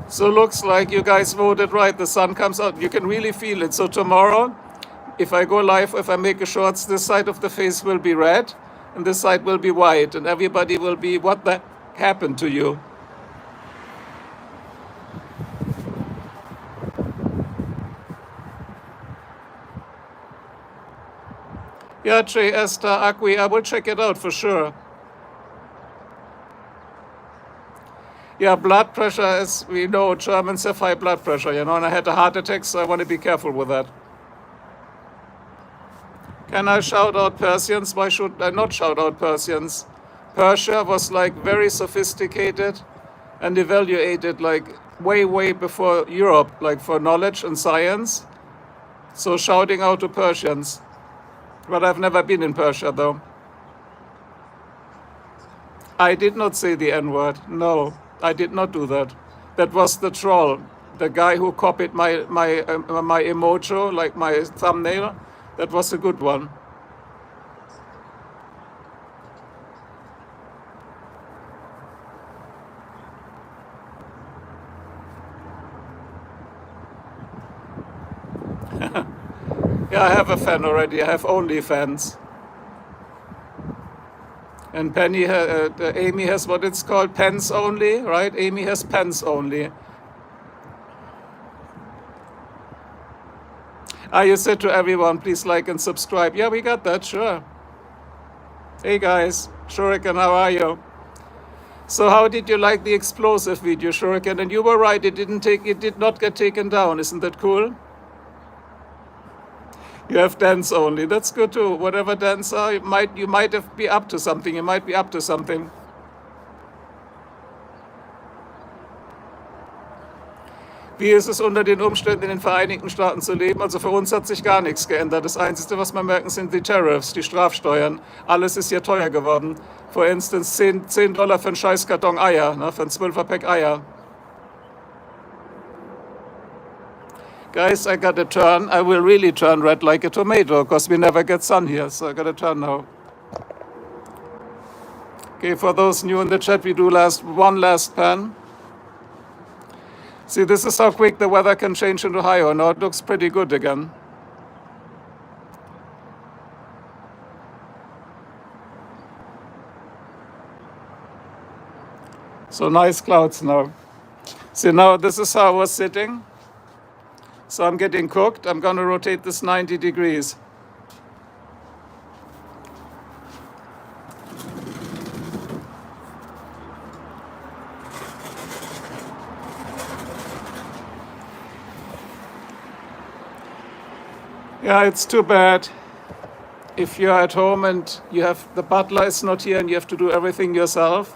So looks like you guys voted right. The sun comes out. You can really feel it. So tomorrow, if I go live, if I make a shorts, this side of the face will be red and this side will be white. And everybody will be, what the happened to you? Yeah, Jay, Esther, Akwi, I will check it out for sure. Yeah, blood pressure, as we know, Germans have high blood pressure, you know, and I had a heart attack, so I want to be careful with that. Can I shout out Persians? Why should I not shout out Persians? Persia was like very sophisticated and evaluated like way before Europe, like for knowledge and science. So shouting out to Persians. But I've never been in Persia though. I did not say the N-word. No, I did not do that. That was the troll, the guy who copied my emoji, like my thumbnail. That was a good one. Yeah, I have a fan already. I have only fans. And Amy has what it's called, pens only, right? Amy has pens only. You said to everyone, please like and subscribe. Yeah, we got that, sure. Hey guys, Shuriken, how are you? So how did you like the explosive video, Shuriken? And you were right, it did not get taken down. Isn't that cool? You have dance only. That's good too. Whatever dance are, you might be up to something. You might be up to something. Wie ist es unter den Umständen in den Vereinigten Staaten zu leben? Also für uns hat sich gar nichts geändert. Das Einzige, was wir merken, sind die Tariffs, die Strafsteuern. Alles ist hier teuer geworden. For instance, $10 für einen Scheißkarton Eier, ne, für ein 12er-Pack Eier. Guys, I gotta turn. I will really turn red like a tomato, because we never get sun here, so I gotta turn now. Okay, for those new in the chat, we do one last pan. See, this is how quick the weather can change in Ohio. Now it looks pretty good again. So nice clouds now. See, now this is how I was sitting. So I'm getting cooked. I'm going to rotate this 90 degrees. Yeah, it's too bad if you're at home and you have the butler is not here and you have to do everything yourself.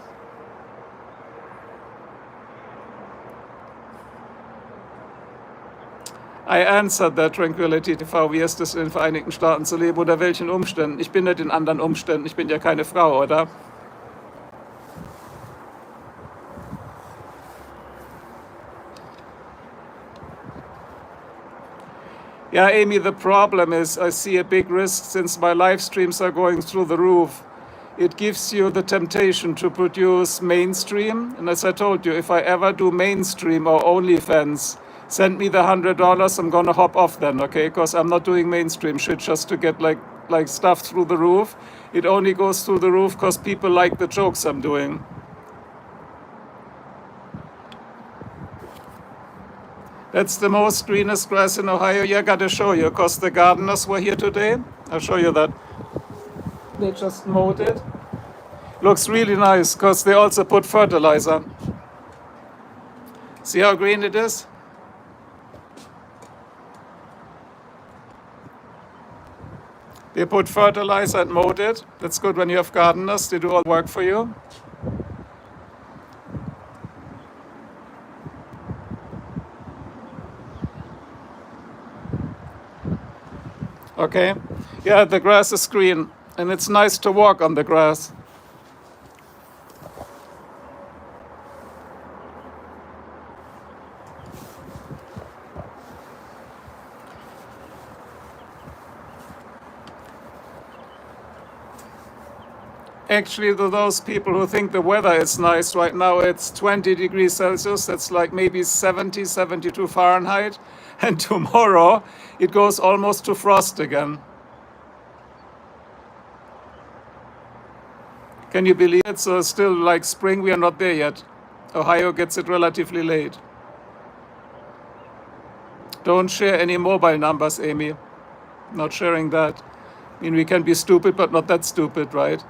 I answered that Tranquility TV, wie ist es in den Vereinigten Staaten zu leben, unter welchen Umständen? Ich bin nicht in anderen Umständen, ich bin ja keine Frau, oder? Yeah, Amy, the problem is I see a big risk since my live streams are going through the roof. It gives you the temptation to produce mainstream. And as I told you, if I ever do mainstream or OnlyFans, send me the $100. I'm gonna hop off then, okay? Because I'm not doing mainstream shit just to get like stuff through the roof. It only goes through the roof because people like the jokes I'm doing. That's the most greenest grass in Ohio. Yeah, I gotta show you, because the gardeners were here today. I'll show you that. They just mowed it. Looks really nice, because they also put fertilizer. See how green it is? They put fertilizer and mowed it. That's good when you have gardeners. They do all the work for you. Okay, yeah, the grass is green and it's nice to walk on the grass. Actually, to those people who think the weather is nice right now, it's 20 degrees Celsius. That's like maybe 70, 72 Fahrenheit. And tomorrow it goes almost to frost again. Can you believe it? So it's still like spring, we are not there yet. Ohio gets it relatively late. Don't share any mobile numbers, Amy. Not sharing that. I mean, we can be stupid, but not that stupid, right?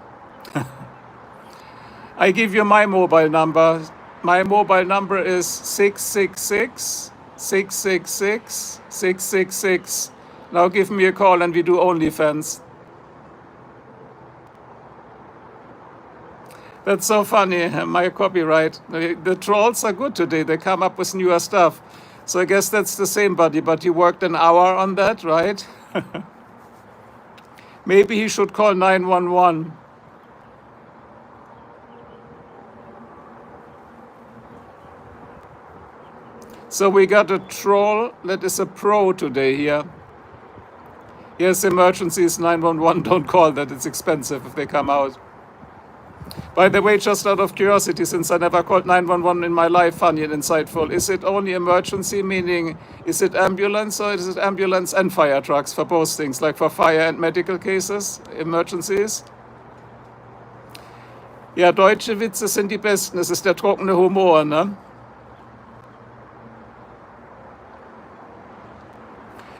I give you my mobile number. My mobile number is 666 666 666. Now give me a call and we do OnlyFans. That's so funny, my copyright. The trolls are good today. They come up with newer stuff. So I guess that's the same buddy, but you worked an hour on that, right? Maybe he should call 911. So we got a troll that is a pro today here. Yes, emergencies 911, don't call that, it's expensive if they come out. By the way, just out of curiosity, since I never called 911 in my life, funny and insightful, is it only emergency, meaning is it ambulance or is it ambulance and fire trucks for both things, like for fire and medical cases, emergencies? Ja, deutsche Witze sind die besten, es ist der trockene Humor, ne?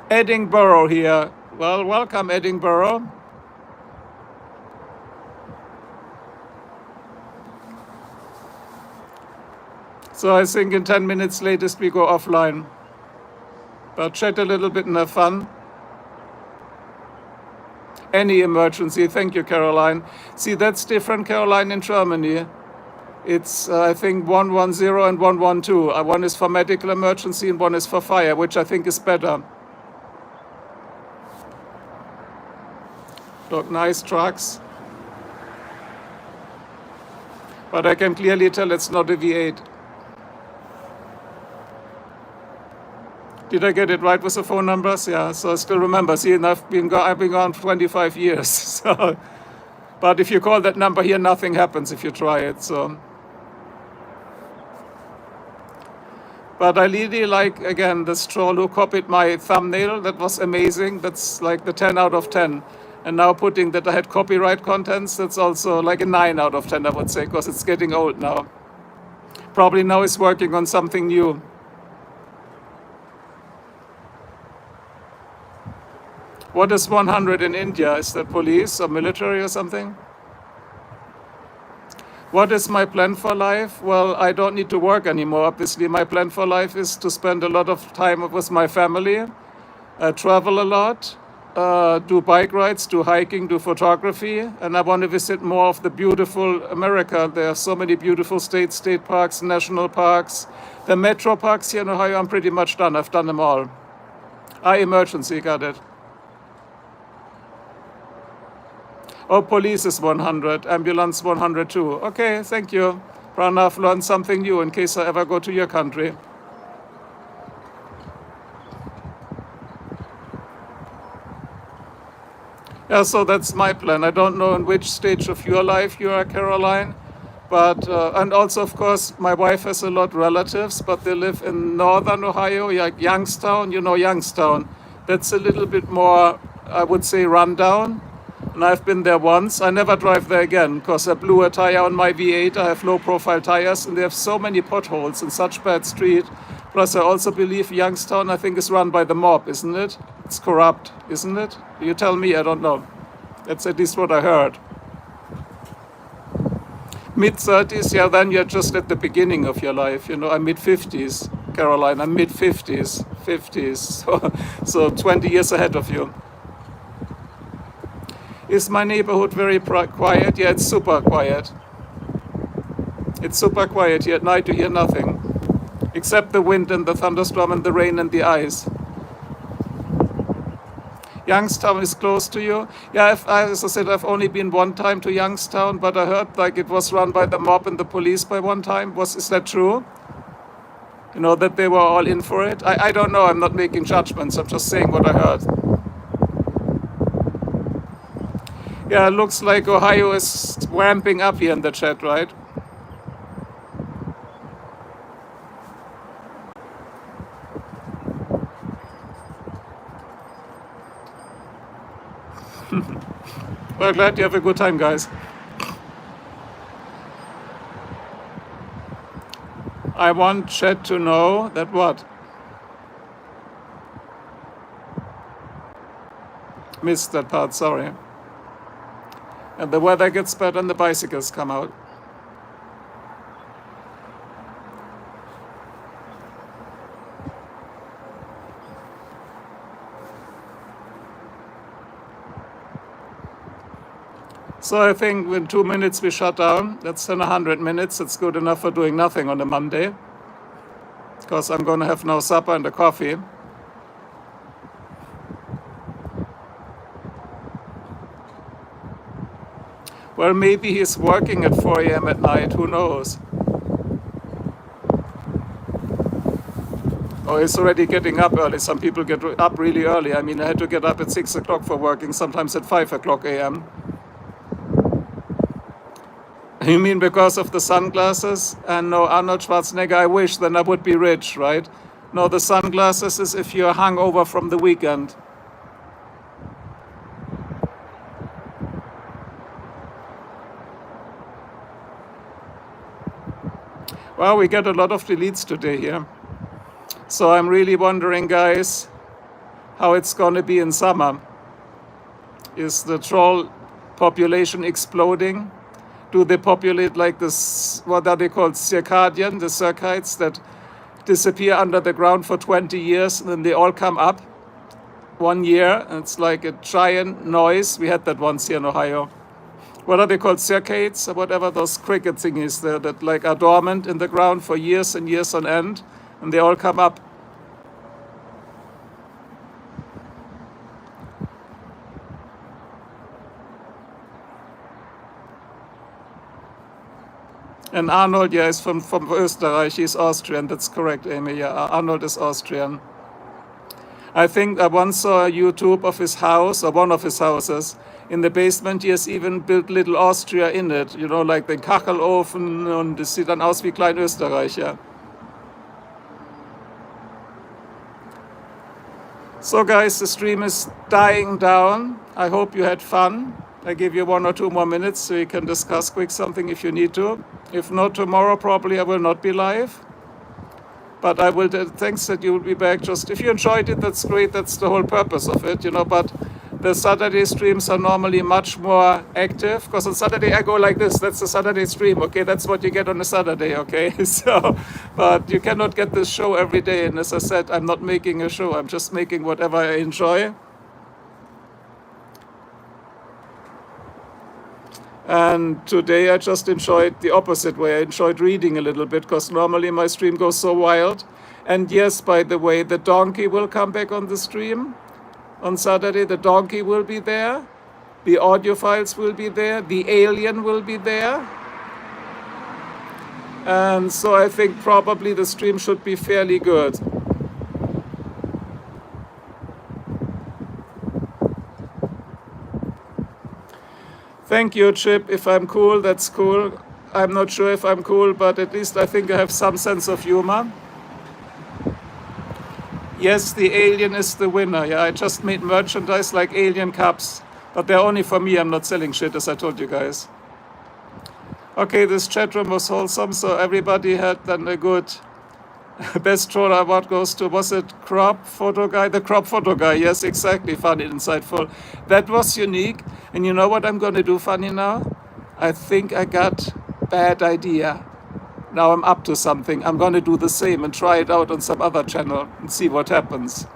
Edinburgh here. Well, welcome Edinburgh. So I think in 10 minutes latest we go offline. But chat a little bit and have fun. Any emergency. Thank you, Caroline. See, that's different, Caroline, in Germany. It's, I think, 110 and 112. One is for medical emergency and one is for fire, which I think is better. Look, nice trucks. But I can clearly tell it's not a V8. Did I get it right with the phone numbers? Yeah, so I still remember. See, and I've been gone 25 years. So, but if you call that number here, nothing happens if you try it. So, but I really like, again, this troll who copied my thumbnail. That was amazing. That's like the 10 out of 10. And now putting that I had copyright contents, that's also like a 9 out of 10, I would say, because it's getting old now. Probably now he's working on something new. What is 100 in India? Is that police or military or something? What is my plan for life? Well, I don't need to work anymore, obviously. My plan for life is to spend a lot of time with my family, travel a lot, do bike rides, do hiking, do photography, and I want to visit more of the beautiful America. There are so many beautiful state parks, national parks. The metro parks here in Ohio, I'm pretty much done. I've done them all. Emergency, got it. Oh, police is 100, ambulance 102. Okay, thank you. Prana, I've learned something new in case I ever go to your country. Yeah, so that's my plan. I don't know in which stage of your life you are, Caroline, but and also, of course, my wife has a lot of relatives, but they live in northern Ohio, like Youngstown. You know Youngstown. That's a little bit more, I would say, rundown. And I've been there once. I never drive there again because I blew a tire on my V8. I have low-profile tires, and they have so many potholes and such bad street. Plus, I also believe Youngstown, I think, is run by the mob, isn't it? It's corrupt, isn't it? You tell me, I don't know. That's at least what I heard. Mid-30s, yeah, then you're just at the beginning of your life. You know, I'm mid-50s, Caroline. I'm mid-50s, 50s. So 20 years ahead of you. Is my neighborhood very quiet? Yeah, it's super quiet. It's super quiet here at night. You hear nothing except the wind and the thunderstorm and the rain and the ice. Youngstown is close to you. Yeah, as I said, I've only been one time to Youngstown, but I heard like it was run by the mob and the police by one time. Is that true? You know, that they were all in for it? I don't know. I'm not making judgments. I'm just saying what I heard. Yeah, it looks like Ohio is ramping up here in the chat, right? Well, glad you have a good time, guys. I want chat to know that what? Missed that part, sorry. And the weather gets better and the bicycles come out. So I think in 2 minutes we shut down. That's 100 minutes. It's good enough for doing nothing on a Monday. Because I'm going to have no supper and a coffee. Well, maybe he's working at 4 a.m. at night, who knows? Or he's already getting up early. Some people get up really early. I mean, I had to get up at 6 o'clock for working, sometimes at 5 o'clock a.m. You mean because of the sunglasses? And no, Arnold Schwarzenegger, I wish, then I would be rich, right? No, the sunglasses is if you're hungover from the weekend. Well, we get a lot of deletes today here. So I'm really wondering, guys, how it's going to be in summer. Is the troll population exploding? Do they populate like this, what are they called, circadian, the circites that disappear under the ground for 20 years and then they all come up 1 year? And it's like a giant noise. We had that once here in Ohio. What are they called, circates or whatever, those cricket thingies there that like are dormant in the ground for years and years on end, and they all come up. And Arnold, yeah, is from Österreich. He's Austrian. That's correct, Amy. Yeah, Arnold is Austrian. I think I once saw a YouTube of his house, or one of his houses. In the basement, he has even built little Austria in it. You know, like den Kachelofen, und das sieht dann aus wie Klein Österreich, ja. So guys, the stream is dying down. I hope you had fun. I give you 1 or 2 more minutes so you can discuss quick something if you need to. If not, tomorrow probably I will not be live. But I will, thanks that you will be back. Just if you enjoyed it, that's great. That's the whole purpose of it, But the Saturday streams are normally much more active because on Saturday I go like this. That's the Saturday stream, okay? That's what you get on a Saturday, okay? So, but you cannot get this show every day. And as I said, I'm not making a show. I'm just making whatever I enjoy. And today I just enjoyed the opposite way. I enjoyed reading a little bit because normally my stream goes so wild. And yes, by the way, the donkey will come back on the stream on Saturday. The donkey will be there. The audio files will be there. The alien will be there. And so I think probably the stream should be fairly good. Thank you, Chip. If I'm cool, that's cool. I'm not sure if I'm cool, but at least I think I have some sense of humor. Yes, the alien is the winner. Yeah, I just made merchandise like alien cups, but they're only for me. I'm not selling shit, as I told you guys. Okay, this chat room was wholesome, so everybody had then a good best troll award goes to, was it crop photo guy? The crop photo guy, yes, exactly, funny, insightful. That was unique. And you know what I'm going to do funny now? I think I got bad idea. Now I'm up to something. I'm going to do the same and try it out on some other channel and see what happens.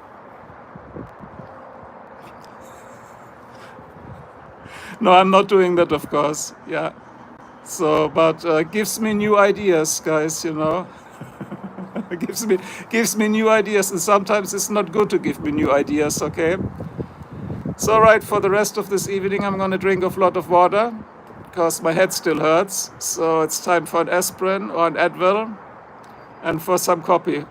No, I'm not doing that, of course. Yeah. So, but gives me new ideas, guys, gives me new ideas, and sometimes it's not good to give me new ideas, okay? So right, for the rest of this evening I'm going to drink a lot of water because my head still hurts. So it's time for an aspirin or an Advil and for some coffee.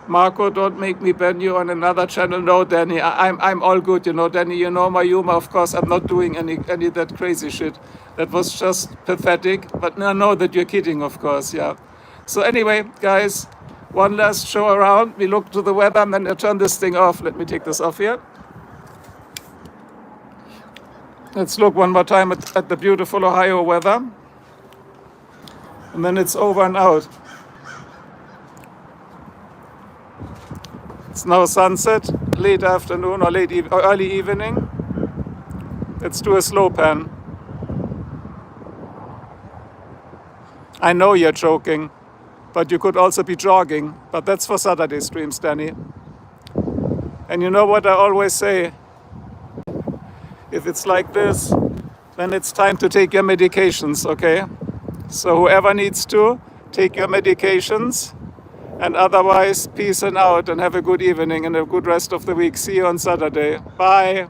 Marco, don't make me ban you on another channel. No, Danny, I'm all good, Danny, you know my humor. Of course, I'm not doing any of that crazy shit. That was just pathetic. But I know that you're kidding, of course, yeah. So anyway, guys, one last show around. We look to the weather and then I turn this thing off. Let me take this off here. Let's look one more time at the beautiful Ohio weather. And then it's over and out. It's now sunset, late afternoon or early evening. Let's do a slow pan. I know you're joking, but you could also be jogging. But that's for Saturday streams, Danny. And you know what I always say? If it's like this, then it's time to take your medications, okay? So whoever needs to, take your medications. And otherwise, peace and out and have a good evening and a good rest of the week. See you on Saturday. Bye.